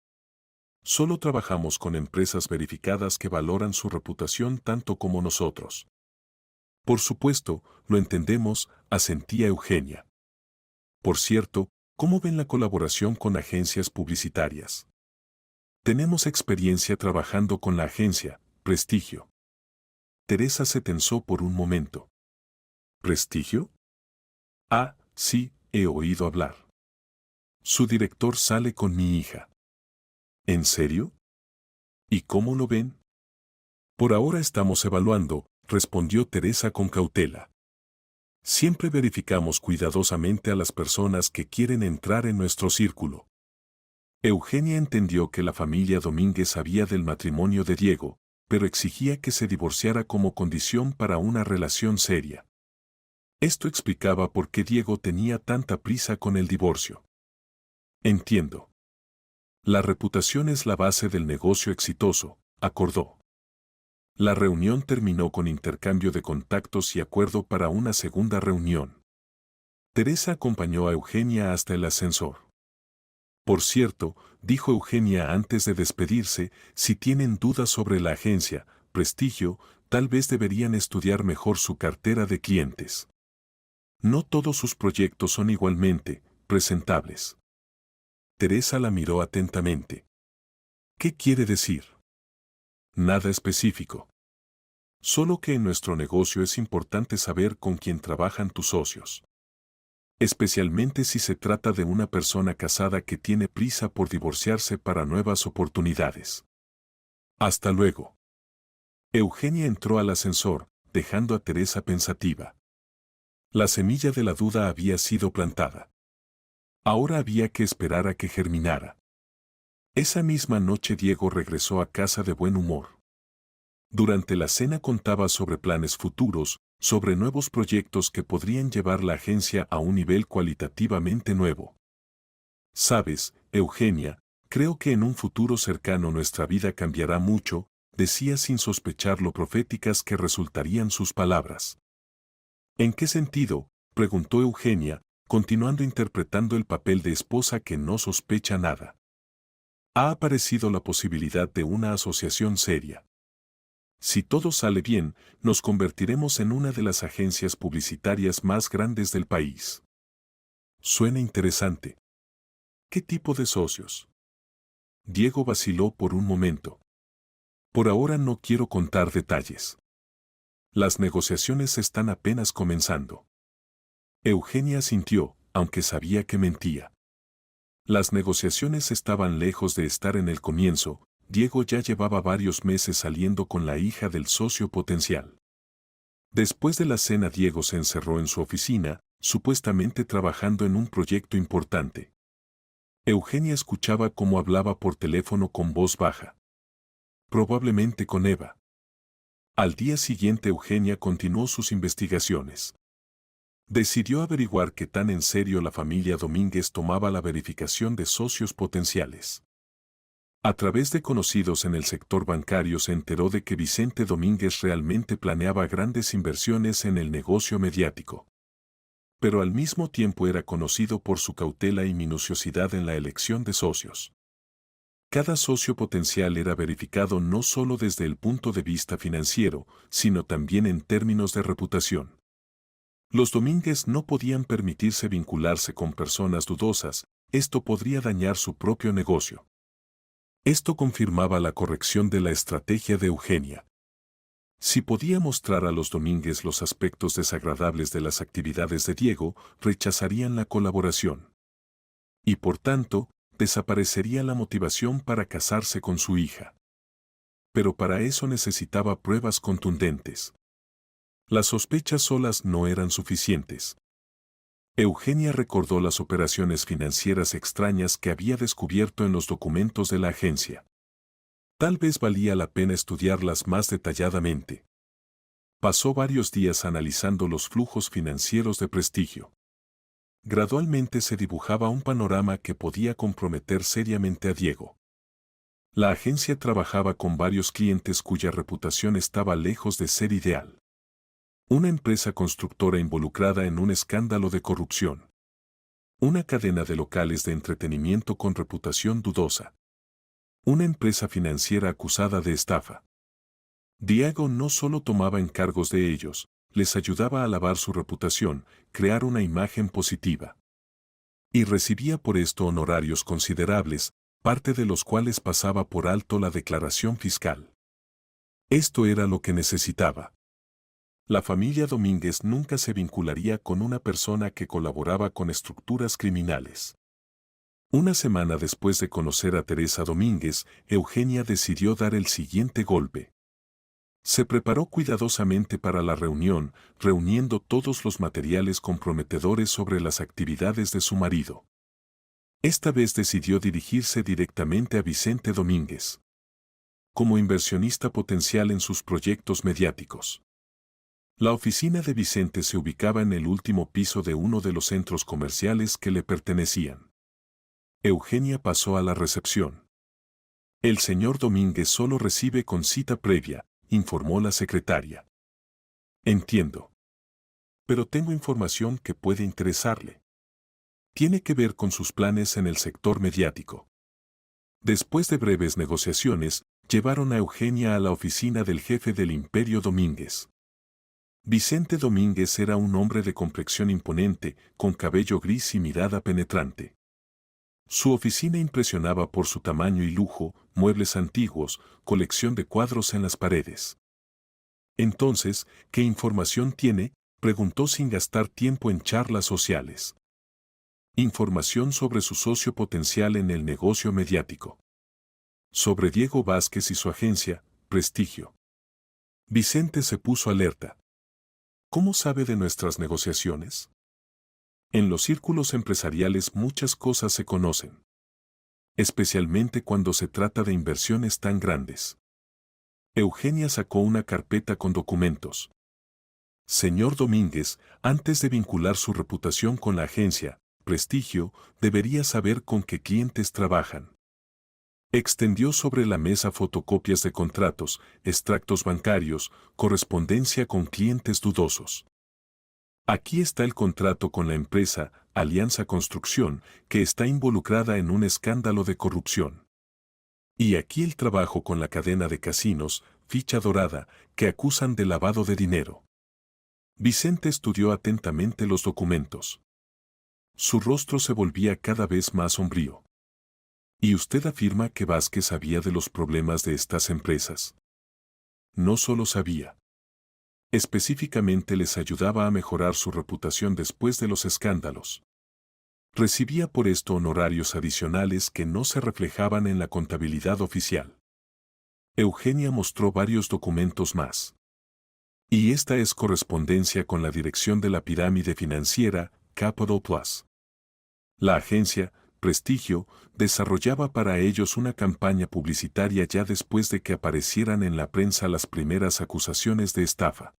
Solo trabajamos con empresas verificadas que valoran su reputación tanto como nosotros. Por supuesto, lo entendemos, asentía Eugenia. Por cierto, ¿cómo ven la colaboración con agencias publicitarias? Tenemos experiencia trabajando con la agencia, Prestigio. Teresa se tensó por un momento. ¿Prestigio? Ah, sí, he oído hablar. Su director sale con mi hija. ¿En serio? ¿Y cómo lo ven? Por ahora estamos evaluando, respondió Teresa con cautela. Siempre verificamos cuidadosamente a las personas que quieren entrar en nuestro círculo. Eugenia entendió que la familia Domínguez sabía del matrimonio de Diego, pero exigía que se divorciara como condición para una relación seria. Esto explicaba por qué Diego tenía tanta prisa con el divorcio. Entiendo. La reputación es la base del negocio exitoso, acordó. La reunión terminó con intercambio de contactos y acuerdo para una segunda reunión. Teresa acompañó a Eugenia hasta el ascensor. Por cierto, dijo Eugenia antes de despedirse, si tienen dudas sobre la agencia, Prestigio, tal vez deberían estudiar mejor su cartera de clientes. No todos sus proyectos son igualmente presentables. Teresa la miró atentamente. ¿Qué quiere decir? Nada específico. Solo que en nuestro negocio es importante saber con quién trabajan tus socios. Especialmente si se trata de una persona casada que tiene prisa por divorciarse para nuevas oportunidades. Hasta luego. Eugenia entró al ascensor, dejando a Teresa pensativa. La semilla de la duda había sido plantada. Ahora había que esperar a que germinara. Esa misma noche Diego regresó a casa de buen humor. Durante la cena contaba sobre planes futuros, sobre nuevos proyectos que podrían llevar la agencia a un nivel cualitativamente nuevo. Sabes, Eugenia, creo que en un futuro cercano nuestra vida cambiará mucho, decía sin sospechar lo proféticas que resultarían sus palabras. ¿En qué sentido?, preguntó Eugenia, continuando interpretando el papel de esposa que no sospecha nada. Ha aparecido la posibilidad de una asociación seria. Si todo sale bien, nos convertiremos en una de las agencias publicitarias más grandes del país. Suena interesante. ¿Qué tipo de socios? Diego vaciló por un momento. Por ahora no quiero contar detalles. Las negociaciones están apenas comenzando. Eugenia asintió, aunque sabía que mentía. Las negociaciones estaban lejos de estar en el comienzo. Diego ya llevaba varios meses saliendo con la hija del socio potencial. Después de la cena Diego se encerró en su oficina, supuestamente trabajando en un proyecto importante. Eugenia escuchaba cómo hablaba por teléfono con voz baja. Probablemente con Eva. Al día siguiente Eugenia continuó sus investigaciones. Decidió averiguar qué tan en serio la familia Domínguez tomaba la verificación de socios potenciales. A través de conocidos en el sector bancario se enteró de que Vicente Domínguez realmente planeaba grandes inversiones en el negocio mediático. Pero al mismo tiempo era conocido por su cautela y minuciosidad en la elección de socios. Cada socio potencial era verificado no solo desde el punto de vista financiero, sino también en términos de reputación. Los Domínguez no podían permitirse vincularse con personas dudosas, esto podría dañar su propio negocio. Esto confirmaba la corrección de la estrategia de Eugenia. Si podía mostrar a los Domínguez los aspectos desagradables de las actividades de Diego, rechazarían la colaboración. Y por tanto, desaparecería la motivación para casarse con su hija. Pero para eso necesitaba pruebas contundentes. Las sospechas solas no eran suficientes. Eugenia recordó las operaciones financieras extrañas que había descubierto en los documentos de la agencia. Tal vez valía la pena estudiarlas más detalladamente. Pasó varios días analizando los flujos financieros de Prestigio. Gradualmente se dibujaba un panorama que podía comprometer seriamente a Diego. La agencia trabajaba con varios clientes cuya reputación estaba lejos de ser ideal. Una empresa constructora involucrada en un escándalo de corrupción. Una cadena de locales de entretenimiento con reputación dudosa. Una empresa financiera acusada de estafa. Diego no solo tomaba encargos de ellos, les ayudaba a lavar su reputación, crear una imagen positiva. Y recibía por esto honorarios considerables, parte de los cuales pasaba por alto la declaración fiscal. Esto era lo que necesitaba. La familia Domínguez nunca se vincularía con una persona que colaboraba con estructuras criminales. Una semana después de conocer a Teresa Domínguez, Eugenia decidió dar el siguiente golpe. Se preparó cuidadosamente para la reunión, reuniendo todos los materiales comprometedores sobre las actividades de su marido. Esta vez decidió dirigirse directamente a Vicente Domínguez, como inversionista potencial en sus proyectos mediáticos. La oficina de Vicente se ubicaba en el último piso de uno de los centros comerciales que le pertenecían. Eugenia pasó a la recepción. El señor Domínguez solo recibe con cita previa, informó la secretaria. Entiendo. Pero tengo información que puede interesarle. Tiene que ver con sus planes en el sector mediático. Después de breves negociaciones, llevaron a Eugenia a la oficina del jefe del Imperio Domínguez. Vicente Domínguez era un hombre de complexión imponente, con cabello gris y mirada penetrante. Su oficina impresionaba por su tamaño y lujo, muebles antiguos, colección de cuadros en las paredes. Entonces, ¿qué información tiene?, preguntó sin gastar tiempo en charlas sociales. Información sobre su socio potencial en el negocio mediático. Sobre Diego Vázquez y su agencia, Prestigio. Vicente se puso alerta. ¿Cómo sabe de nuestras negociaciones? En los círculos empresariales muchas cosas se conocen. Especialmente cuando se trata de inversiones tan grandes. Eugenia sacó una carpeta con documentos. Señor Domínguez, antes de vincular su reputación con la agencia, Prestigio, debería saber con qué clientes trabajan. Extendió sobre la mesa fotocopias de contratos, extractos bancarios, correspondencia con clientes dudosos. Aquí está el contrato con la empresa Alianza Construcción, que está involucrada en un escándalo de corrupción. Y aquí el trabajo con la cadena de casinos, Ficha Dorada, que acusan de lavado de dinero. Vicente estudió atentamente los documentos. Su rostro se volvía cada vez más sombrío. ¿Y usted afirma que Vázquez sabía de los problemas de estas empresas? No solo sabía. Específicamente les ayudaba a mejorar su reputación después de los escándalos. Recibía por esto honorarios adicionales que no se reflejaban en la contabilidad oficial. Eugenia mostró varios documentos más. Y esta es correspondencia con la dirección de la pirámide financiera, Capital Plus. La agencia, Prestigio, desarrollaba para ellos una campaña publicitaria ya después de que aparecieran en la prensa las primeras acusaciones de estafa.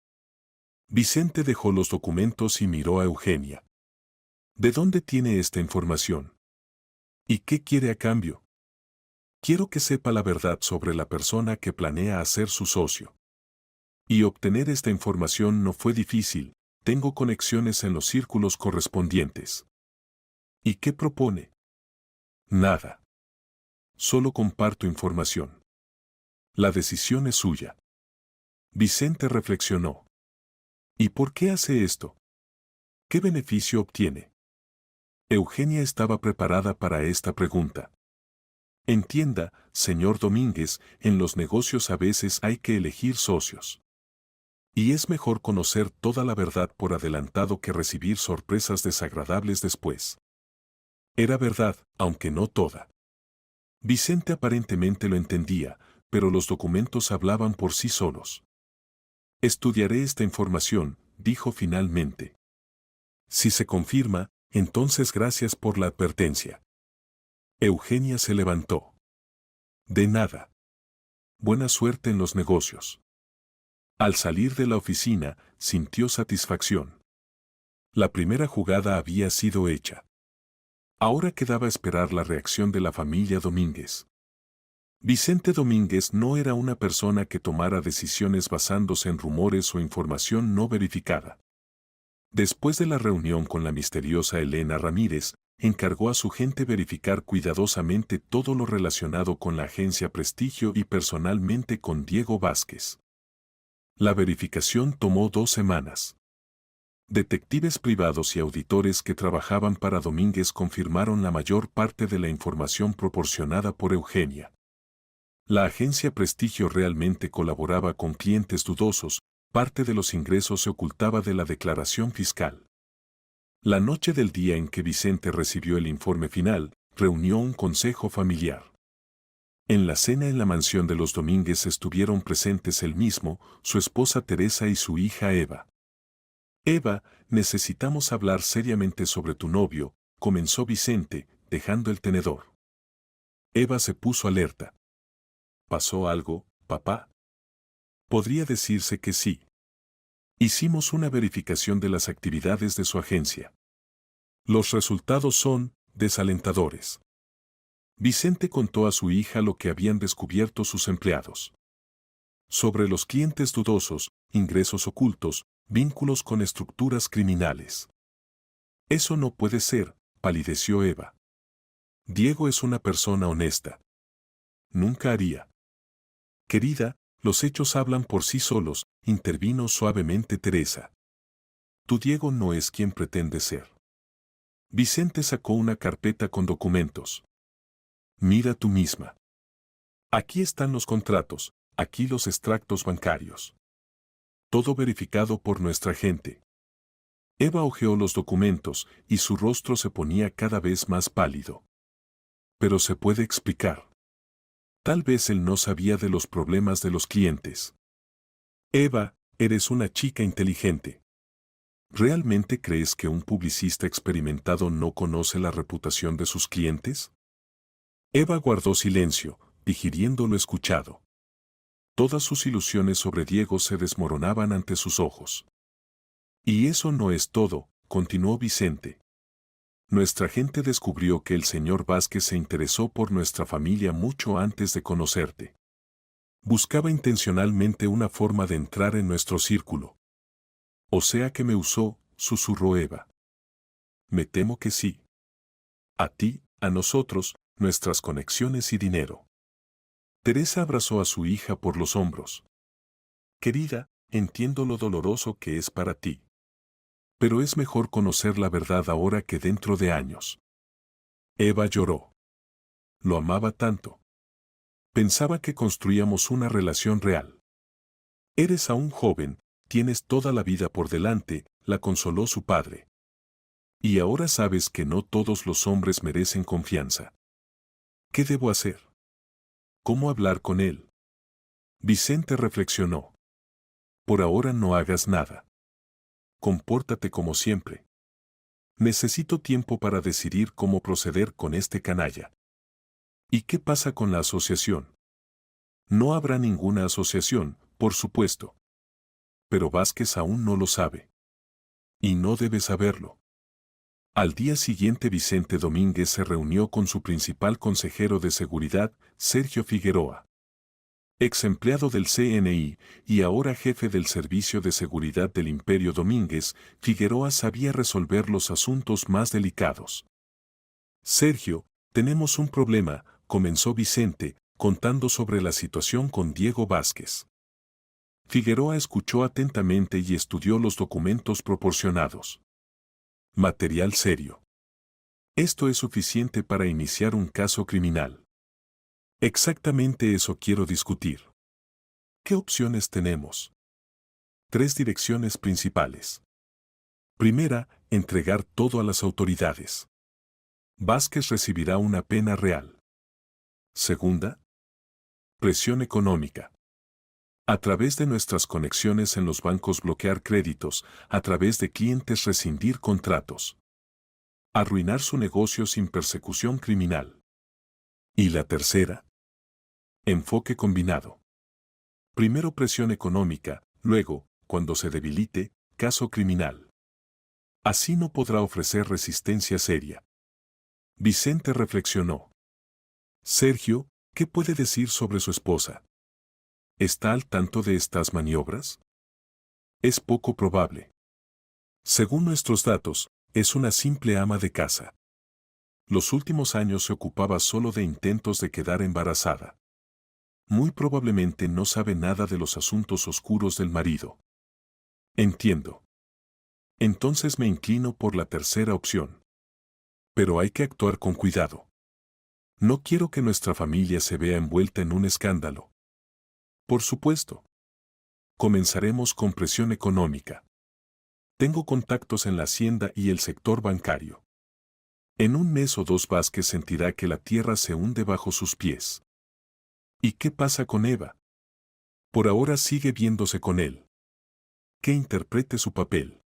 Vicente dejó los documentos y miró a Eugenia. ¿De dónde tiene esta información? ¿Y qué quiere a cambio? Quiero que sepa la verdad sobre la persona que planea hacer su socio. Y obtener esta información no fue difícil, tengo conexiones en los círculos correspondientes. ¿Y qué propone? Nada. Solo comparto información. La decisión es suya. Vicente reflexionó. ¿Y por qué hace esto? ¿Qué beneficio obtiene? Eugenia estaba preparada para esta pregunta. Entienda, señor Domínguez, en los negocios a veces hay que elegir socios. Y es mejor conocer toda la verdad por adelantado que recibir sorpresas desagradables después. Era verdad, aunque no toda. Vicente aparentemente lo entendía, pero los documentos hablaban por sí solos. Estudiaré esta información, dijo finalmente. Si se confirma, entonces gracias por la advertencia. Eugenia se levantó. De nada. Buena suerte en los negocios. Al salir de la oficina, sintió satisfacción. La primera jugada había sido hecha. Ahora quedaba esperar la reacción de la familia Domínguez. Vicente Domínguez no era una persona que tomara decisiones basándose en rumores o información no verificada. Después de la reunión con la misteriosa Elena Ramírez, encargó a su gente verificar cuidadosamente todo lo relacionado con la agencia Prestigio y personalmente con Diego Vázquez. La verificación tomó 2 semanas. Detectives privados y auditores que trabajaban para Domínguez confirmaron la mayor parte de la información proporcionada por Eugenia. La agencia Prestigio realmente colaboraba con clientes dudosos, parte de los ingresos se ocultaba de la declaración fiscal. La noche del día en que Vicente recibió el informe final, reunió un consejo familiar. En la cena en la mansión de los Domínguez estuvieron presentes él mismo, su esposa Teresa y su hija Eva. Eva, necesitamos hablar seriamente sobre tu novio, comenzó Vicente, dejando el tenedor. Eva se puso alerta. ¿Pasó algo, papá? Podría decirse que sí. Hicimos una verificación de las actividades de su agencia. Los resultados son desalentadores. Vicente contó a su hija lo que habían descubierto sus empleados. Sobre los clientes dudosos, ingresos ocultos, vínculos con estructuras criminales. Eso no puede ser, palideció Eva. Diego es una persona honesta. Nunca haría. Querida, los hechos hablan por sí solos, intervino suavemente Teresa. Tu Diego no es quien pretende ser. Vicente sacó una carpeta con documentos. Mira tú misma. Aquí están los contratos, aquí los extractos bancarios. Todo verificado por nuestra gente. Eva hojeó los documentos y su rostro se ponía cada vez más pálido. Pero se puede explicar. Tal vez él no sabía de los problemas de los clientes. Eva, eres una chica inteligente. ¿Realmente crees que un publicista experimentado no conoce la reputación de sus clientes? Eva guardó silencio, digiriendo lo escuchado. Todas sus ilusiones sobre Diego se desmoronaban ante sus ojos. Y eso no es todo, continuó Vicente. Nuestra gente descubrió que el señor Vázquez se interesó por nuestra familia mucho antes de conocerte. Buscaba intencionalmente una forma de entrar en nuestro círculo. O sea que me usó, susurró Eva. Me temo que sí. A ti, a nosotros, nuestras conexiones y dinero. Teresa abrazó a su hija por los hombros. Querida, entiendo lo doloroso que es para ti. Pero es mejor conocer la verdad ahora que dentro de años. Eva lloró. Lo amaba tanto. Pensaba que construíamos una relación real. Eres aún joven, tienes toda la vida por delante, la consoló su padre. Y ahora sabes que no todos los hombres merecen confianza. ¿Qué debo hacer? ¿Cómo hablar con él? Vicente reflexionó. Por ahora no hagas nada. Compórtate como siempre. Necesito tiempo para decidir cómo proceder con este canalla. ¿Y qué pasa con la asociación? No habrá ninguna asociación, por supuesto. Pero Vázquez aún no lo sabe. Y no debe saberlo. Al día siguiente Vicente Domínguez se reunió con su principal consejero de seguridad, Sergio Figueroa. Ex empleado del CNI y ahora jefe del Servicio de Seguridad del Imperio Domínguez, Figueroa sabía resolver los asuntos más delicados. Sergio, tenemos un problema, comenzó Vicente, contando sobre la situación con Diego Vázquez. Figueroa escuchó atentamente y estudió los documentos proporcionados. Material serio. Esto es suficiente para iniciar un caso criminal. Exactamente eso quiero discutir. ¿Qué opciones tenemos? 3 direcciones principales. Primera, entregar todo a las autoridades. Vázquez recibirá una pena real. Segunda, presión económica. A través de nuestras conexiones en los bancos bloquear créditos, a través de clientes rescindir contratos. Arruinar su negocio sin persecución criminal. Y la tercera, enfoque combinado. Primero presión económica, luego, cuando se debilite, caso criminal. Así no podrá ofrecer resistencia seria. Vicente reflexionó. Sergio, ¿qué puede decir sobre su esposa? ¿Está al tanto de estas maniobras? Es poco probable. Según nuestros datos, es una simple ama de casa. Los últimos años se ocupaba solo de intentos de quedar embarazada. Muy probablemente no sabe nada de los asuntos oscuros del marido. Entiendo. Entonces me inclino por la tercera opción. Pero hay que actuar con cuidado. No quiero que nuestra familia se vea envuelta en un escándalo. Por supuesto. Comenzaremos con presión económica. Tengo contactos en la hacienda y el sector bancario. En un mes o dos Vázquez sentirá que la tierra se hunde bajo sus pies. ¿Y qué pasa con Eva? Por ahora sigue viéndose con él. Que interprete su papel.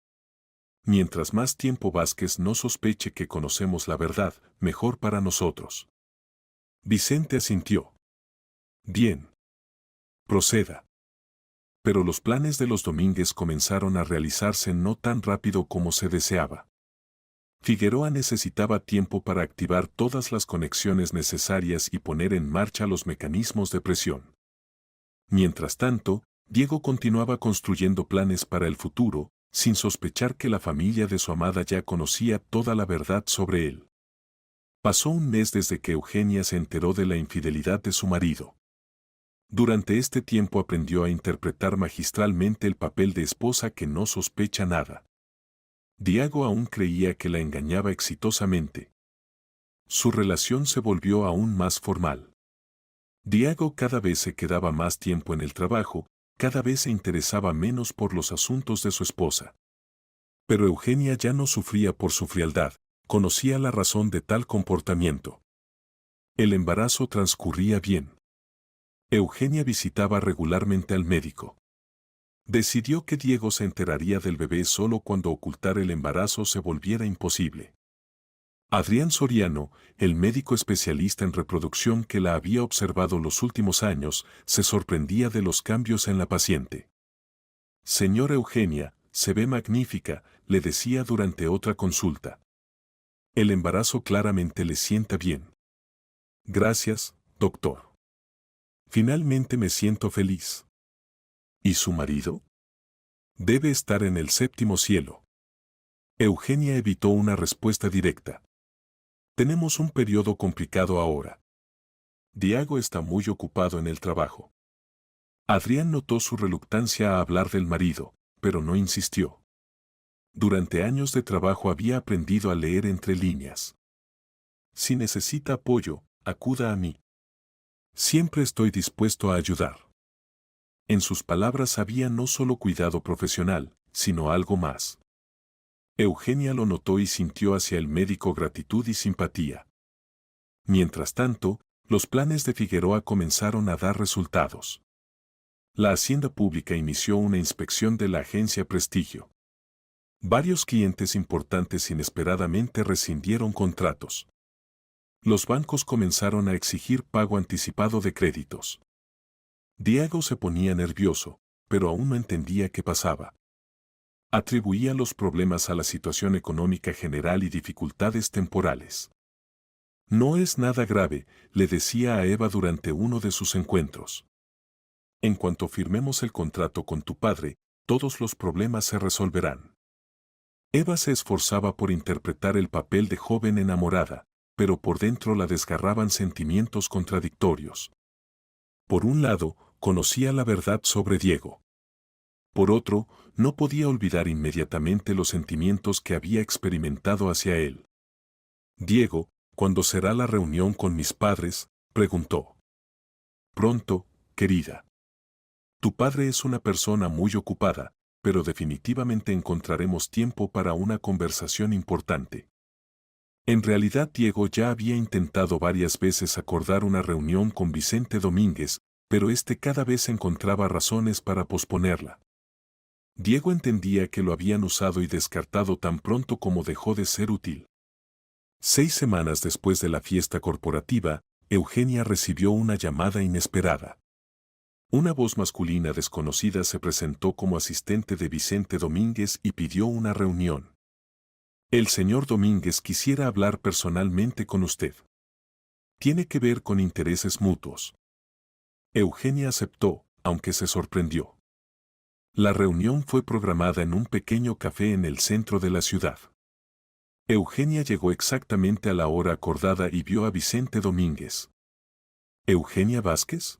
Mientras más tiempo Vázquez no sospeche que conocemos la verdad, mejor para nosotros. Vicente asintió. Bien. Proceda. Pero los planes de los Domínguez comenzaron a realizarse no tan rápido como se deseaba. Figueroa necesitaba tiempo para activar todas las conexiones necesarias y poner en marcha los mecanismos de presión. Mientras tanto, Diego continuaba construyendo planes para el futuro, sin sospechar que la familia de su amada ya conocía toda la verdad sobre él. Pasó un mes desde que Eugenia se enteró de la infidelidad de su marido. Durante este tiempo aprendió a interpretar magistralmente el papel de esposa que no sospecha nada. Diego aún creía que la engañaba exitosamente. Su relación se volvió aún más formal. Diego cada vez se quedaba más tiempo en el trabajo, cada vez se interesaba menos por los asuntos de su esposa. Pero Eugenia ya no sufría por su frialdad, conocía la razón de tal comportamiento. El embarazo transcurría bien. Eugenia visitaba regularmente al médico. Decidió que Diego se enteraría del bebé solo cuando ocultar el embarazo se volviera imposible. Adrián Soriano, el médico especialista en reproducción que la había observado los últimos años, se sorprendía de los cambios en la paciente. Señora Eugenia, se ve magnífica, le decía durante otra consulta. El embarazo claramente le sienta bien. Gracias, doctor. Finalmente me siento feliz. ¿Y su marido? Debe estar en el séptimo cielo. Eugenia evitó una respuesta directa. Tenemos un periodo complicado ahora. Diego está muy ocupado en el trabajo. Adrián notó su reluctancia a hablar del marido, pero no insistió. Durante años de trabajo había aprendido a leer entre líneas. Si necesita apoyo, acuda a mí. Siempre estoy dispuesto a ayudar. En sus palabras había no solo cuidado profesional, sino algo más. Eugenia lo notó y sintió hacia el médico gratitud y simpatía. Mientras tanto, los planes de Figueroa comenzaron a dar resultados. La Hacienda Pública inició una inspección de la agencia Prestigio. Varios clientes importantes inesperadamente rescindieron contratos. Los bancos comenzaron a exigir pago anticipado de créditos. Diego se ponía nervioso, pero aún no entendía qué pasaba. Atribuía los problemas a la situación económica general y dificultades temporales. No es nada grave, le decía a Eva durante uno de sus encuentros. En cuanto firmemos el contrato con tu padre, todos los problemas se resolverán. Eva se esforzaba por interpretar el papel de joven enamorada, pero por dentro la desgarraban sentimientos contradictorios. Por un lado, conocía la verdad sobre Diego. Por otro, no podía olvidar inmediatamente los sentimientos que había experimentado hacia él. Diego, ¿cuándo será la reunión con mis padres?, preguntó. Pronto, querida. Tu padre es una persona muy ocupada, pero definitivamente encontraremos tiempo para una conversación importante. En realidad Diego ya había intentado varias veces acordar una reunión con Vicente Domínguez, pero este cada vez encontraba razones para posponerla. Diego entendía que lo habían usado y descartado tan pronto como dejó de ser útil. 6 semanas después de la fiesta corporativa, Eugenia recibió una llamada inesperada. Una voz masculina desconocida se presentó como asistente de Vicente Domínguez y pidió una reunión. El señor Domínguez quisiera hablar personalmente con usted. Tiene que ver con intereses mutuos. Eugenia aceptó, aunque se sorprendió. La reunión fue programada en un pequeño café en el centro de la ciudad. Eugenia llegó exactamente a la hora acordada y vio a Vicente Domínguez. ¿Eugenia Vázquez?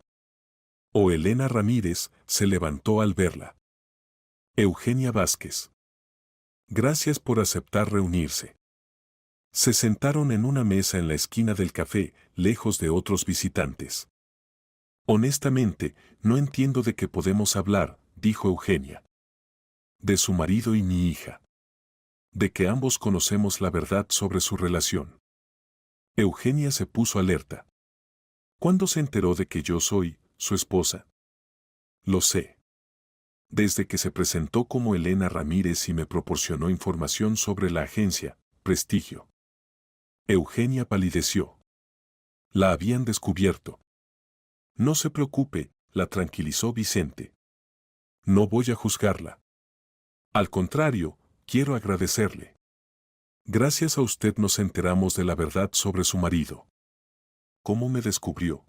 O Elena Ramírez se levantó al verla. Eugenia Vázquez. Gracias por aceptar reunirse. Se sentaron en una mesa en la esquina del café, lejos de otros visitantes. Honestamente, no entiendo de qué podemos hablar, dijo Eugenia. De su marido y mi hija. De que ambos conocemos la verdad sobre su relación. Eugenia se puso alerta. ¿Cuándo se enteró de que yo soy su esposa? Lo sé. Desde que se presentó como Elena Ramírez y me proporcionó información sobre la agencia, Prestigio. Eugenia palideció. La habían descubierto. No se preocupe, la tranquilizó Vicente. No voy a juzgarla. Al contrario, quiero agradecerle. Gracias a usted nos enteramos de la verdad sobre su marido. ¿Cómo me descubrió?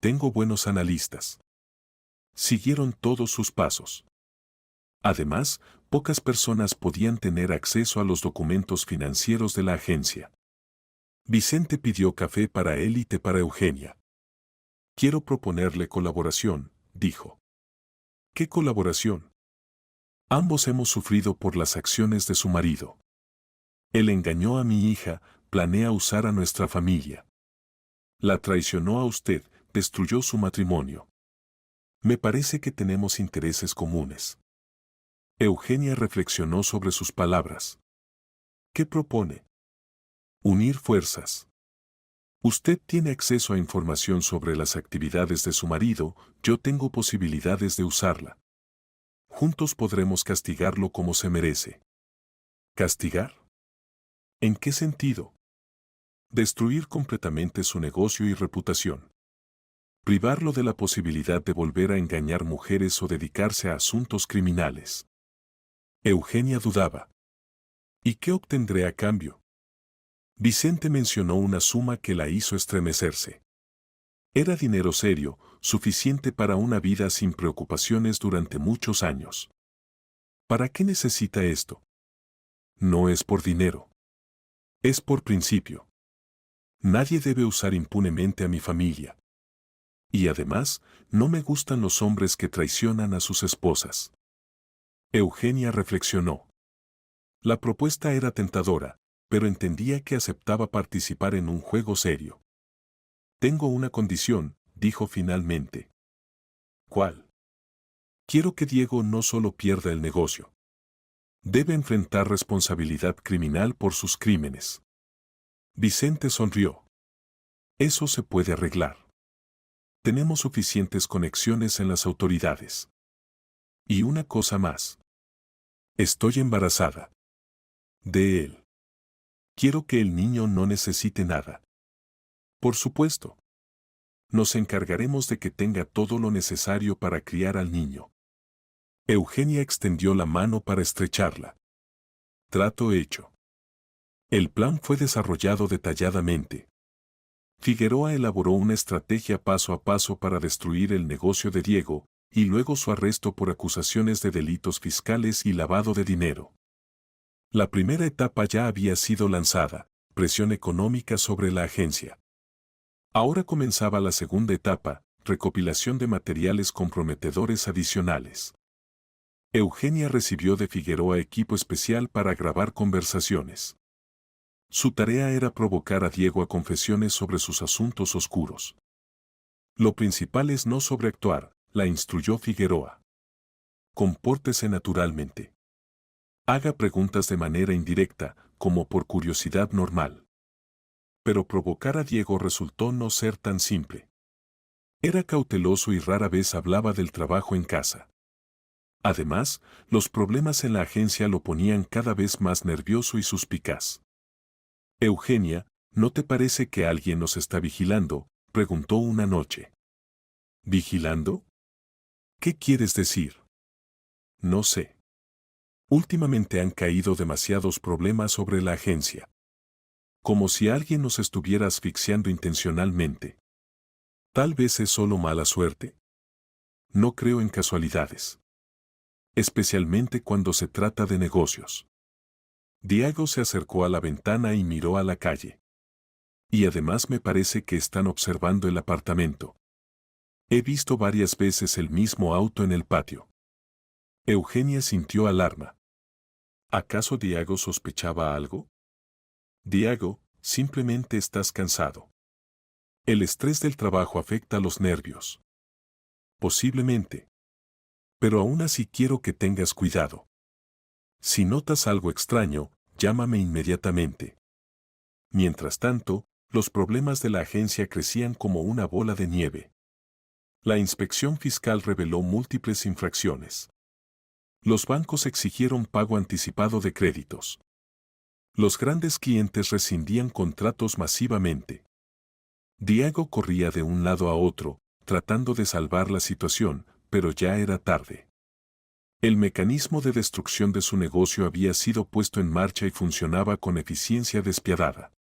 Tengo buenos analistas. Siguieron todos sus pasos. Además, pocas personas podían tener acceso a los documentos financieros de la agencia. Vicente pidió café para él y té para Eugenia. Quiero proponerle colaboración, dijo. ¿Qué colaboración? Ambos hemos sufrido por las acciones de su marido. Él engañó a mi hija, planea usar a nuestra familia. La traicionó a usted, destruyó su matrimonio. Me parece que tenemos intereses comunes. Eugenia reflexionó sobre sus palabras. ¿Qué propone? Unir fuerzas. Usted tiene acceso a información sobre las actividades de su marido, yo tengo posibilidades de usarla. Juntos podremos castigarlo como se merece. ¿Castigar? ¿En qué sentido? Destruir completamente su negocio y reputación. Privarlo de la posibilidad de volver a engañar mujeres o dedicarse a asuntos criminales. Eugenia dudaba. ¿Y qué obtendré a cambio? Vicente mencionó una suma que la hizo estremecerse. Era dinero serio, suficiente para una vida sin preocupaciones durante muchos años. ¿Para qué necesita esto? No es por dinero. Es por principio. Nadie debe usar impunemente a mi familia. Y además, no me gustan los hombres que traicionan a sus esposas. Eugenia reflexionó. La propuesta era tentadora, pero entendía que aceptaba participar en un juego serio. Tengo una condición, dijo finalmente. ¿Cuál? Quiero que Diego no solo pierda el negocio. Debe enfrentar responsabilidad criminal por sus crímenes. Vicente sonrió. Eso se puede arreglar. Tenemos suficientes conexiones en las autoridades. Y una cosa más. Estoy embarazada. De él. Quiero que el niño no necesite nada. Por supuesto. Nos encargaremos de que tenga todo lo necesario para criar al niño. Eugenia extendió la mano para estrecharla. Trato hecho. El plan fue desarrollado detalladamente. Figueroa elaboró una estrategia paso a paso para destruir el negocio de Diego, y luego su arresto por acusaciones de delitos fiscales y lavado de dinero. La primera etapa ya había sido lanzada, presión económica sobre la agencia. Ahora comenzaba la segunda etapa, recopilación de materiales comprometedores adicionales. Eugenia recibió de Figueroa equipo especial para grabar conversaciones. Su tarea era provocar a Diego a confesiones sobre sus asuntos oscuros. Lo principal es no sobreactuar, la instruyó Figueroa. Compórtese naturalmente. Haga preguntas de manera indirecta, como por curiosidad normal. Pero provocar a Diego resultó no ser tan simple. Era cauteloso y rara vez hablaba del trabajo en casa. Además, los problemas en la agencia lo ponían cada vez más nervioso y suspicaz. Eugenia, ¿no te parece que alguien nos está vigilando?, preguntó una noche. ¿Vigilando? ¿Qué quieres decir? No sé. Últimamente han caído demasiados problemas sobre la agencia. Como si alguien nos estuviera asfixiando intencionalmente. Tal vez es solo mala suerte. No creo en casualidades. Especialmente cuando se trata de negocios. Diego se acercó a la ventana y miró a la calle. Y además me parece que están observando el apartamento. He visto varias veces el mismo auto en el patio. Eugenia sintió alarma. ¿Acaso Diego sospechaba algo? Diego, simplemente estás cansado. El estrés del trabajo afecta los nervios. Posiblemente. Pero aún así quiero que tengas cuidado. Si notas algo extraño, llámame inmediatamente. Mientras tanto, los problemas de la agencia crecían como una bola de nieve. La inspección fiscal reveló múltiples infracciones. Los bancos exigieron pago anticipado de créditos. Los grandes clientes rescindían contratos masivamente. Diego corría de un lado a otro, tratando de salvar la situación, pero ya era tarde. El mecanismo de destrucción de su negocio había sido puesto en marcha y funcionaba con eficiencia despiadada.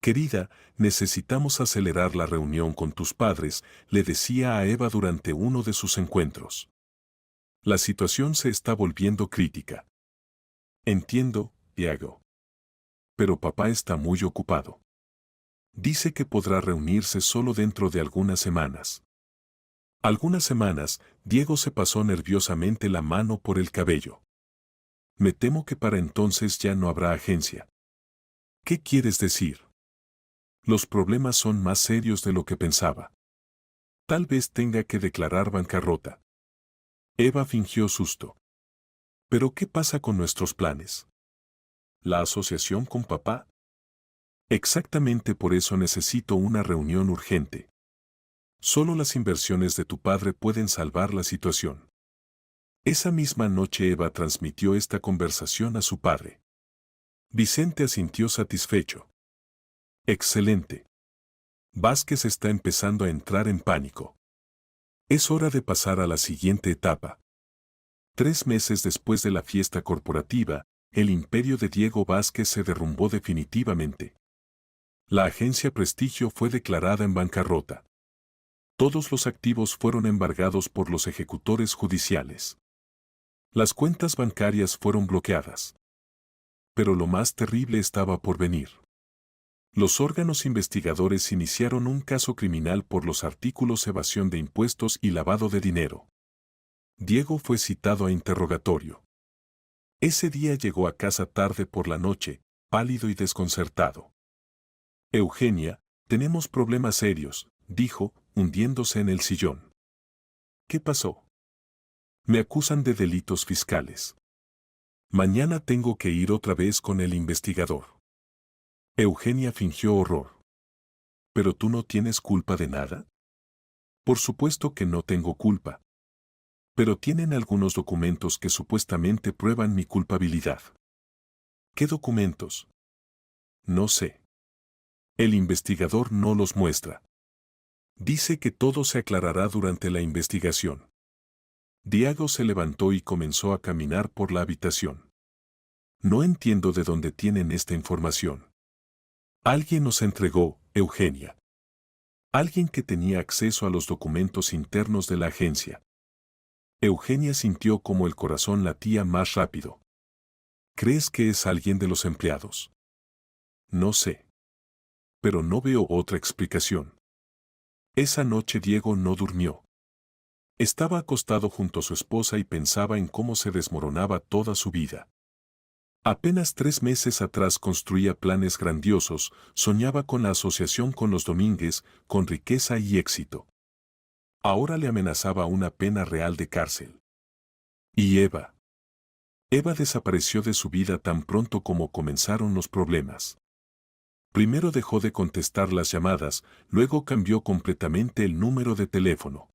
Querida, necesitamos acelerar la reunión con tus padres, le decía a Eva durante uno de sus encuentros. La situación se está volviendo crítica. Entiendo, Diego. Pero papá está muy ocupado. Dice que podrá reunirse solo dentro de algunas semanas. Algunas semanas, Diego se pasó nerviosamente la mano por el cabello. Me temo que para entonces ya no habrá agencia. ¿Qué quieres decir? Los problemas son más serios de lo que pensaba. Tal vez tenga que declarar bancarrota. Eva fingió susto. ¿Pero qué pasa con nuestros planes? ¿La asociación con papá? Exactamente por eso necesito una reunión urgente. Solo las inversiones de tu padre pueden salvar la situación. Esa misma noche Eva transmitió esta conversación a su padre. Vicente asintió satisfecho. Excelente. Vázquez está empezando a entrar en pánico. Es hora de pasar a la siguiente etapa. 3 meses después de la fiesta corporativa, el imperio de Diego Vázquez se derrumbó definitivamente. La agencia Prestigio fue declarada en bancarrota. Todos los activos fueron embargados por los ejecutores judiciales. Las cuentas bancarias fueron bloqueadas. Pero lo más terrible estaba por venir. Los órganos investigadores iniciaron un caso criminal por los artículos evasión de impuestos y lavado de dinero. Diego fue citado a interrogatorio. Ese día llegó a casa tarde por la noche, pálido y desconcertado. Eugenia, tenemos problemas serios, dijo, hundiéndose en el sillón. ¿Qué pasó? Me acusan de delitos fiscales. Mañana tengo que ir otra vez con el investigador. Eugenia fingió horror. ¿Pero tú no tienes culpa de nada? Por supuesto que no tengo culpa. Pero tienen algunos documentos que supuestamente prueban mi culpabilidad. ¿Qué documentos? No sé. El investigador no los muestra. Dice que todo se aclarará durante la investigación. Diego se levantó y comenzó a caminar por la habitación. No entiendo de dónde tienen esta información. Alguien nos entregó, Eugenia. Alguien que tenía acceso a los documentos internos de la agencia. Eugenia sintió como el corazón latía más rápido. ¿Crees que es alguien de los empleados? No sé. Pero no veo otra explicación. Esa noche Diego no durmió. Estaba acostado junto a su esposa y pensaba en cómo se desmoronaba toda su vida. Apenas 3 meses atrás construía planes grandiosos, soñaba con la asociación con los Domínguez, con riqueza y éxito. Ahora le amenazaba una pena real de cárcel. ¿Y Eva? Eva desapareció de su vida tan pronto como comenzaron los problemas. Primero dejó de contestar las llamadas, luego cambió completamente el número de teléfono.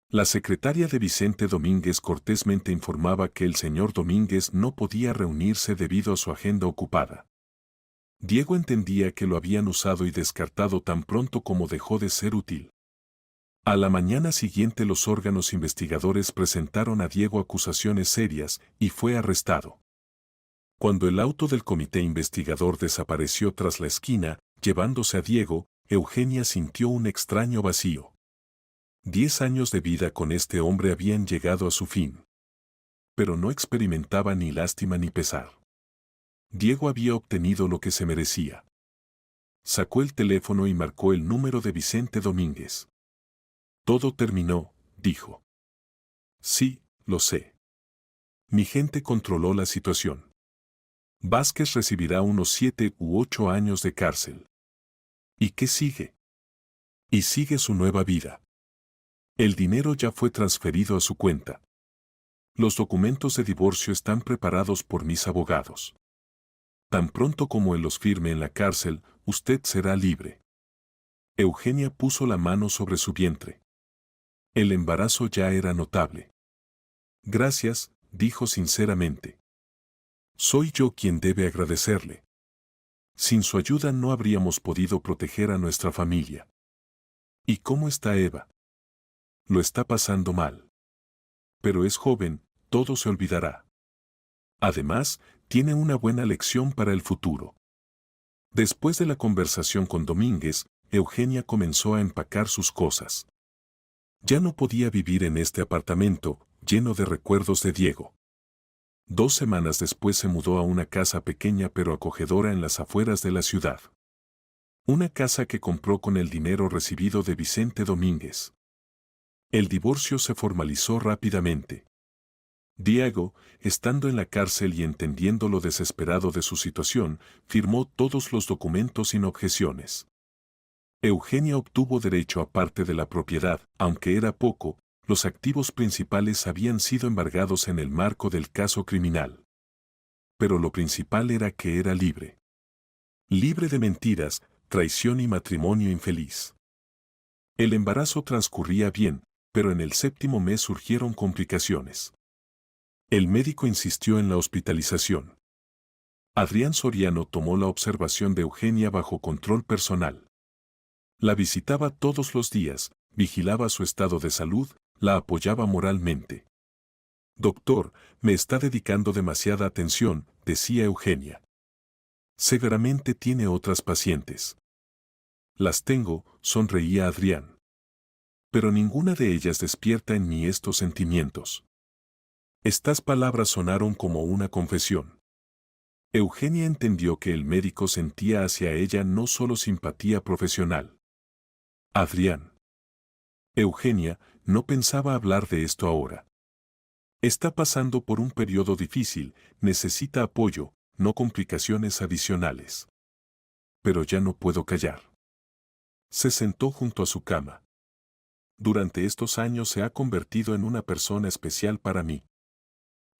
La secretaria de Vicente Domínguez cortésmente informaba que el señor Domínguez no podía reunirse debido a su agenda ocupada. Diego entendía que lo habían usado y descartado tan pronto como dejó de ser útil. A la mañana siguiente los órganos investigadores presentaron a Diego acusaciones serias y fue arrestado. Cuando el auto del comité investigador desapareció tras la esquina, llevándose a Diego, Eugenia sintió un extraño vacío. 10 años de vida con este hombre habían llegado a su fin. Pero no experimentaba ni lástima ni pesar. Diego había obtenido lo que se merecía. Sacó el teléfono y marcó el número de Vicente Domínguez. Todo terminó, dijo. Sí, lo sé. Mi gente controló la situación. Vázquez recibirá unos 7 u 8 años de cárcel. ¿Y qué sigue? Y sigue su nueva vida. El dinero ya fue transferido a su cuenta. Los documentos de divorcio están preparados por mis abogados. Tan pronto como él los firme en la cárcel, usted será libre. Eugenia puso la mano sobre su vientre. El embarazo ya era notable. Gracias, dijo sinceramente. Soy yo quien debe agradecerle. Sin su ayuda no habríamos podido proteger a nuestra familia. ¿Y cómo está Eva? Lo está pasando mal. Pero es joven, todo se olvidará. Además, tiene una buena lección para el futuro. Después de la conversación con Domínguez, Eugenia comenzó a empacar sus cosas. Ya no podía vivir en este apartamento, lleno de recuerdos de Diego. 2 semanas después se mudó a una casa pequeña pero acogedora en las afueras de la ciudad. Una casa que compró con el dinero recibido de Vicente Domínguez. El divorcio se formalizó rápidamente. Diego, estando en la cárcel y entendiendo lo desesperado de su situación, firmó todos los documentos sin objeciones. Eugenia obtuvo derecho a parte de la propiedad, aunque era poco, los activos principales habían sido embargados en el marco del caso criminal. Pero lo principal era que era libre. Libre de mentiras, traición y matrimonio infeliz. El embarazo transcurría bien, pero en el 7º mes surgieron complicaciones. El médico insistió en la hospitalización. Adrián Soriano tomó la observación de Eugenia bajo control personal. La visitaba todos los días, vigilaba su estado de salud, la apoyaba moralmente. Doctor, me está dedicando demasiada atención, decía Eugenia. Seguramente tiene otras pacientes. Las tengo, sonreía Adrián. Pero ninguna de ellas despierta en mí estos sentimientos. Estas palabras sonaron como una confesión. Eugenia entendió que el médico sentía hacia ella no solo simpatía profesional. Adrián. Eugenia no pensaba hablar de esto ahora. Está pasando por un periodo difícil, necesita apoyo, no complicaciones adicionales. Pero ya no puedo callar. Se sentó junto a su cama. Durante estos años se ha convertido en una persona especial para mí.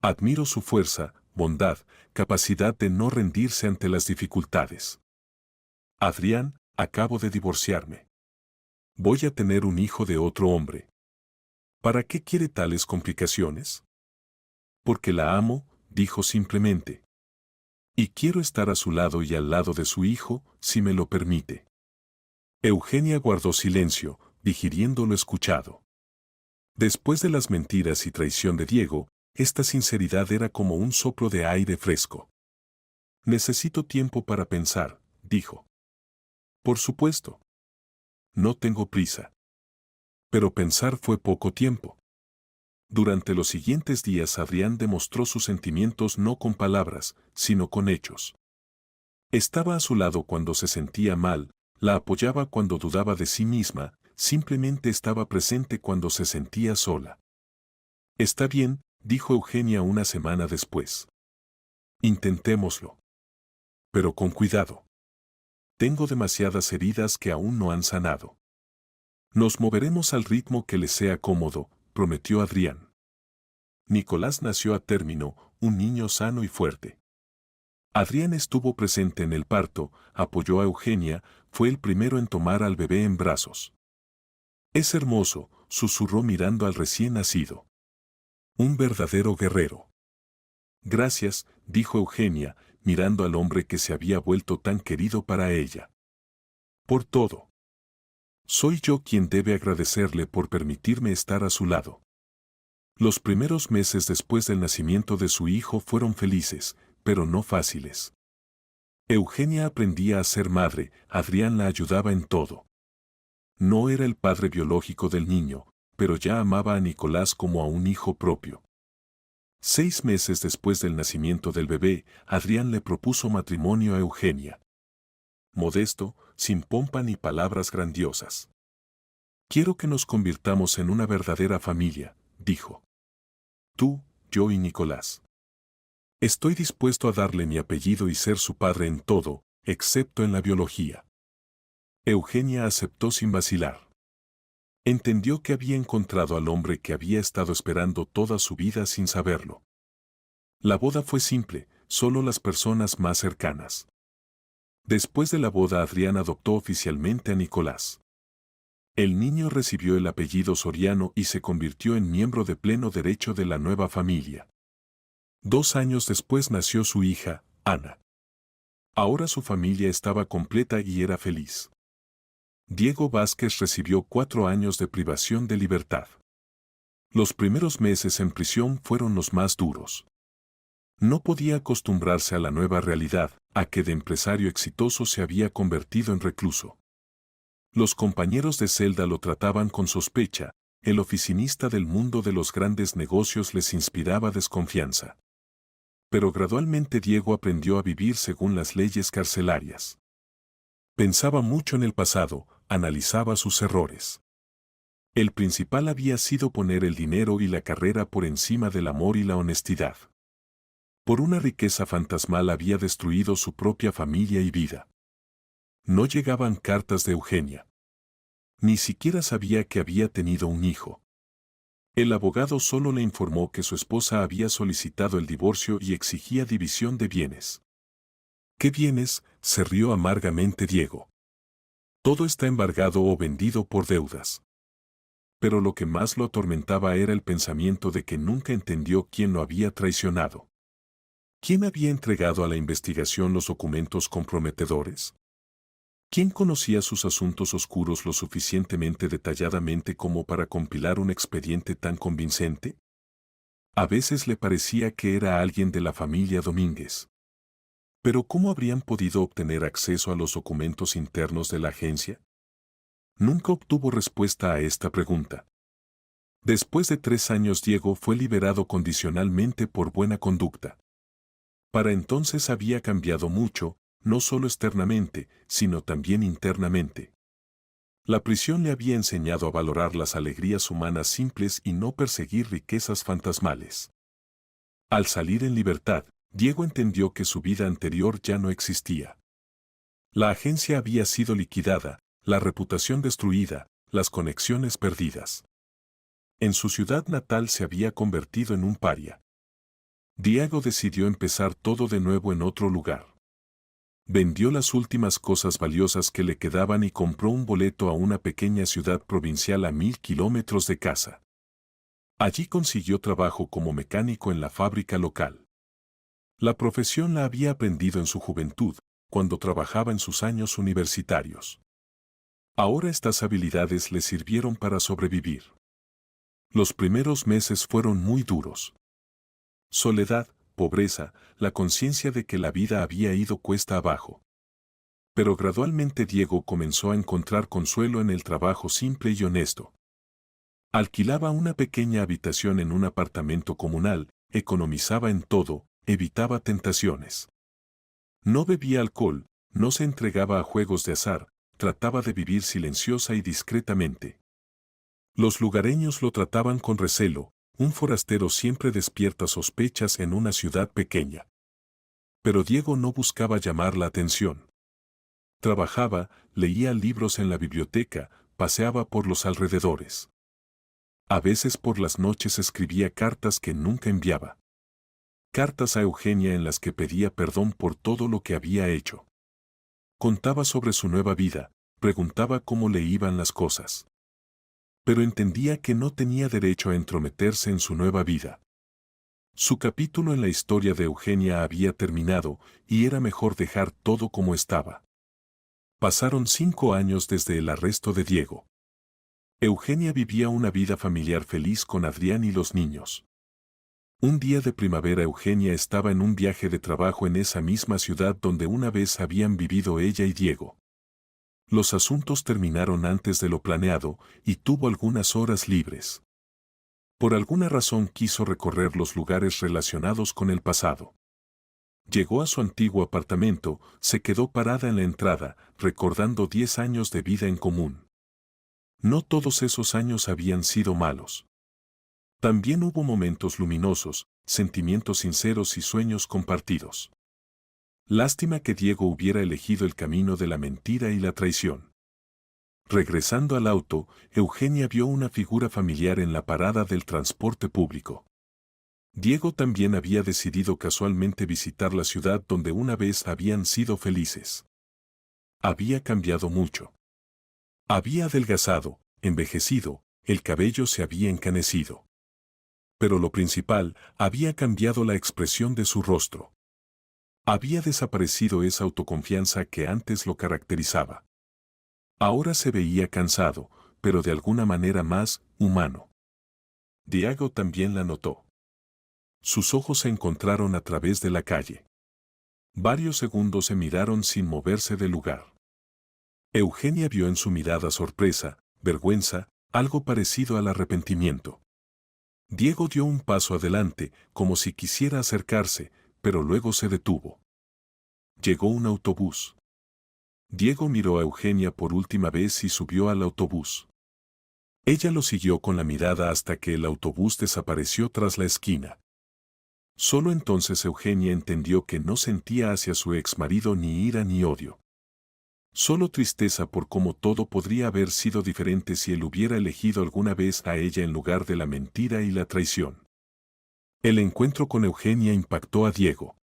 Admiro su fuerza, bondad, capacidad de no rendirse ante las dificultades. Adrián, acabo de divorciarme. Voy a tener un hijo de otro hombre. ¿Para qué quiere tales complicaciones? Porque la amo, dijo simplemente. Y quiero estar a su lado y al lado de su hijo, si me lo permite. Eugenia guardó silencio, digiriendo lo escuchado. Después de las mentiras y traición de Diego, esta sinceridad era como un soplo de aire fresco. Necesito tiempo para pensar, dijo. Por supuesto. No tengo prisa. Pero pensar fue poco tiempo. Durante los siguientes días Adrián demostró sus sentimientos no con palabras, sino con hechos. Estaba a su lado cuando se sentía mal, la apoyaba cuando dudaba de sí misma, simplemente estaba presente cuando se sentía sola. Está bien, dijo Eugenia una semana después. Intentémoslo. Pero con cuidado. Tengo demasiadas heridas que aún no han sanado. Nos moveremos al ritmo que le sea cómodo, prometió Adrián. Nicolás nació a término, un niño sano y fuerte. Adrián estuvo presente en el parto, apoyó a Eugenia, fue el primero en tomar al bebé en brazos. Es hermoso, susurró mirando al recién nacido. Un verdadero guerrero. Gracias, dijo Eugenia, mirando al hombre que se había vuelto tan querido para ella. Por todo. Soy yo quien debe agradecerle por permitirme estar a su lado. Los primeros meses después del nacimiento de su hijo fueron felices, pero no fáciles. Eugenia aprendía a ser madre, Adrián la ayudaba en todo. No era el padre biológico del niño, pero ya amaba a Nicolás como a un hijo propio. 6 meses después del nacimiento del bebé, Adrián le propuso matrimonio a Eugenia. Modesto, sin pompa ni palabras grandiosas. Quiero que nos convirtamos en una verdadera familia, dijo. Tú, yo y Nicolás. Estoy dispuesto a darle mi apellido y ser su padre en todo, excepto en la biología. Eugenia aceptó sin vacilar. Entendió que había encontrado al hombre que había estado esperando toda su vida sin saberlo. La boda fue simple, solo las personas más cercanas. Después de la boda, Adrián adoptó oficialmente a Nicolás. El niño recibió el apellido Soriano y se convirtió en miembro de pleno derecho de la nueva familia. 2 años después nació su hija, Ana. Ahora su familia estaba completa y era feliz. Diego Vázquez recibió 4 años de privación de libertad. Los primeros meses en prisión fueron los más duros. No podía acostumbrarse a la nueva realidad, a que de empresario exitoso se había convertido en recluso. Los compañeros de celda lo trataban con sospecha, el oficinista del mundo de los grandes negocios les inspiraba desconfianza. Pero gradualmente Diego aprendió a vivir según las leyes carcelarias. Pensaba mucho en el pasado, analizaba sus errores. El principal había sido poner el dinero y la carrera por encima del amor y la honestidad. Por una riqueza fantasmal había destruido su propia familia y vida. No llegaban cartas de Eugenia. Ni siquiera sabía que había tenido un hijo. El abogado solo le informó que su esposa había solicitado el divorcio y exigía división de bienes. ¿Qué bienes?, se rió amargamente Diego. Todo está embargado o vendido por deudas. Pero lo que más lo atormentaba era el pensamiento de que nunca entendió quién lo había traicionado. ¿Quién había entregado a la investigación los documentos comprometedores? ¿Quién conocía sus asuntos oscuros lo suficientemente detalladamente como para compilar un expediente tan convincente? A veces le parecía que era alguien de la familia Domínguez. Pero ¿cómo habrían podido obtener acceso a los documentos internos de la agencia? Nunca obtuvo respuesta a esta pregunta. Después de 3 años Diego fue liberado condicionalmente por buena conducta. Para entonces había cambiado mucho, no solo externamente, sino también internamente. La prisión le había enseñado a valorar las alegrías humanas simples y no perseguir riquezas fantasmales. Al salir en libertad, Diego entendió que su vida anterior ya no existía. La agencia había sido liquidada, la reputación destruida, las conexiones perdidas. En su ciudad natal se había convertido en un paria. Diego decidió empezar todo de nuevo en otro lugar. Vendió las últimas cosas valiosas que le quedaban y compró un boleto a una pequeña ciudad provincial a 1000 kilómetros de casa. Allí consiguió trabajo como mecánico en la fábrica local. La profesión la había aprendido en su juventud, cuando trabajaba en sus años universitarios. Ahora estas habilidades le sirvieron para sobrevivir. Los primeros meses fueron muy duros. Soledad, pobreza, la conciencia de que la vida había ido cuesta abajo. Pero gradualmente Diego comenzó a encontrar consuelo en el trabajo simple y honesto. Alquilaba una pequeña habitación en un apartamento comunal, economizaba en todo, evitaba tentaciones. No bebía alcohol, no se entregaba a juegos de azar, trataba de vivir silenciosa y discretamente. Los lugareños lo trataban con recelo. Un forastero siempre despierta sospechas en una ciudad pequeña. Pero Diego no buscaba llamar la atención. Trabajaba, leía libros en la biblioteca, paseaba por los alrededores. A veces por las noches escribía cartas que nunca enviaba. Cartas a Eugenia en las que pedía perdón por todo lo que había hecho. Contaba sobre su nueva vida, preguntaba cómo le iban las cosas. Pero entendía que no tenía derecho a entrometerse en su nueva vida. Su capítulo en la historia de Eugenia había terminado y era mejor dejar todo como estaba. Pasaron 5 años desde el arresto de Diego. Eugenia vivía una vida familiar feliz con Adrián y los niños. Un día de primavera Eugenia estaba en un viaje de trabajo en esa misma ciudad donde una vez habían vivido ella y Diego. Los asuntos terminaron antes de lo planeado y tuvo algunas horas libres. Por alguna razón quiso recorrer los lugares relacionados con el pasado. Llegó a su antiguo apartamento, se quedó parada en la entrada, recordando 10 años de vida en común. No todos esos años habían sido malos. También hubo momentos luminosos, sentimientos sinceros y sueños compartidos. Lástima que Diego hubiera elegido el camino de la mentira y la traición. Regresando al auto, Eugenia vio una figura familiar en la parada del transporte público. Diego también había decidido casualmente visitar la ciudad donde una vez habían sido felices. Había cambiado mucho. Había adelgazado, envejecido, el cabello se había encanecido. Pero lo principal, había cambiado la expresión de su rostro. Había desaparecido esa autoconfianza que antes lo caracterizaba. Ahora se veía cansado, pero de alguna manera más humano. Diego también la notó. Sus ojos se encontraron a través de la calle. Varios segundos se miraron sin moverse del lugar. Eugenia vio en su mirada sorpresa, vergüenza, algo parecido al arrepentimiento. Diego dio un paso adelante, como si quisiera acercarse, pero luego se detuvo. Llegó un autobús. Diego miró a Eugenia por última vez y subió al autobús. Ella lo siguió con la mirada hasta que el autobús desapareció tras la esquina. Solo entonces Eugenia entendió que no sentía hacia su exmarido ni ira ni odio. Solo tristeza por cómo todo podría haber sido diferente si él hubiera elegido alguna vez a ella en lugar de la mentira y la traición. El encuentro con Eugenia impactó a Diego.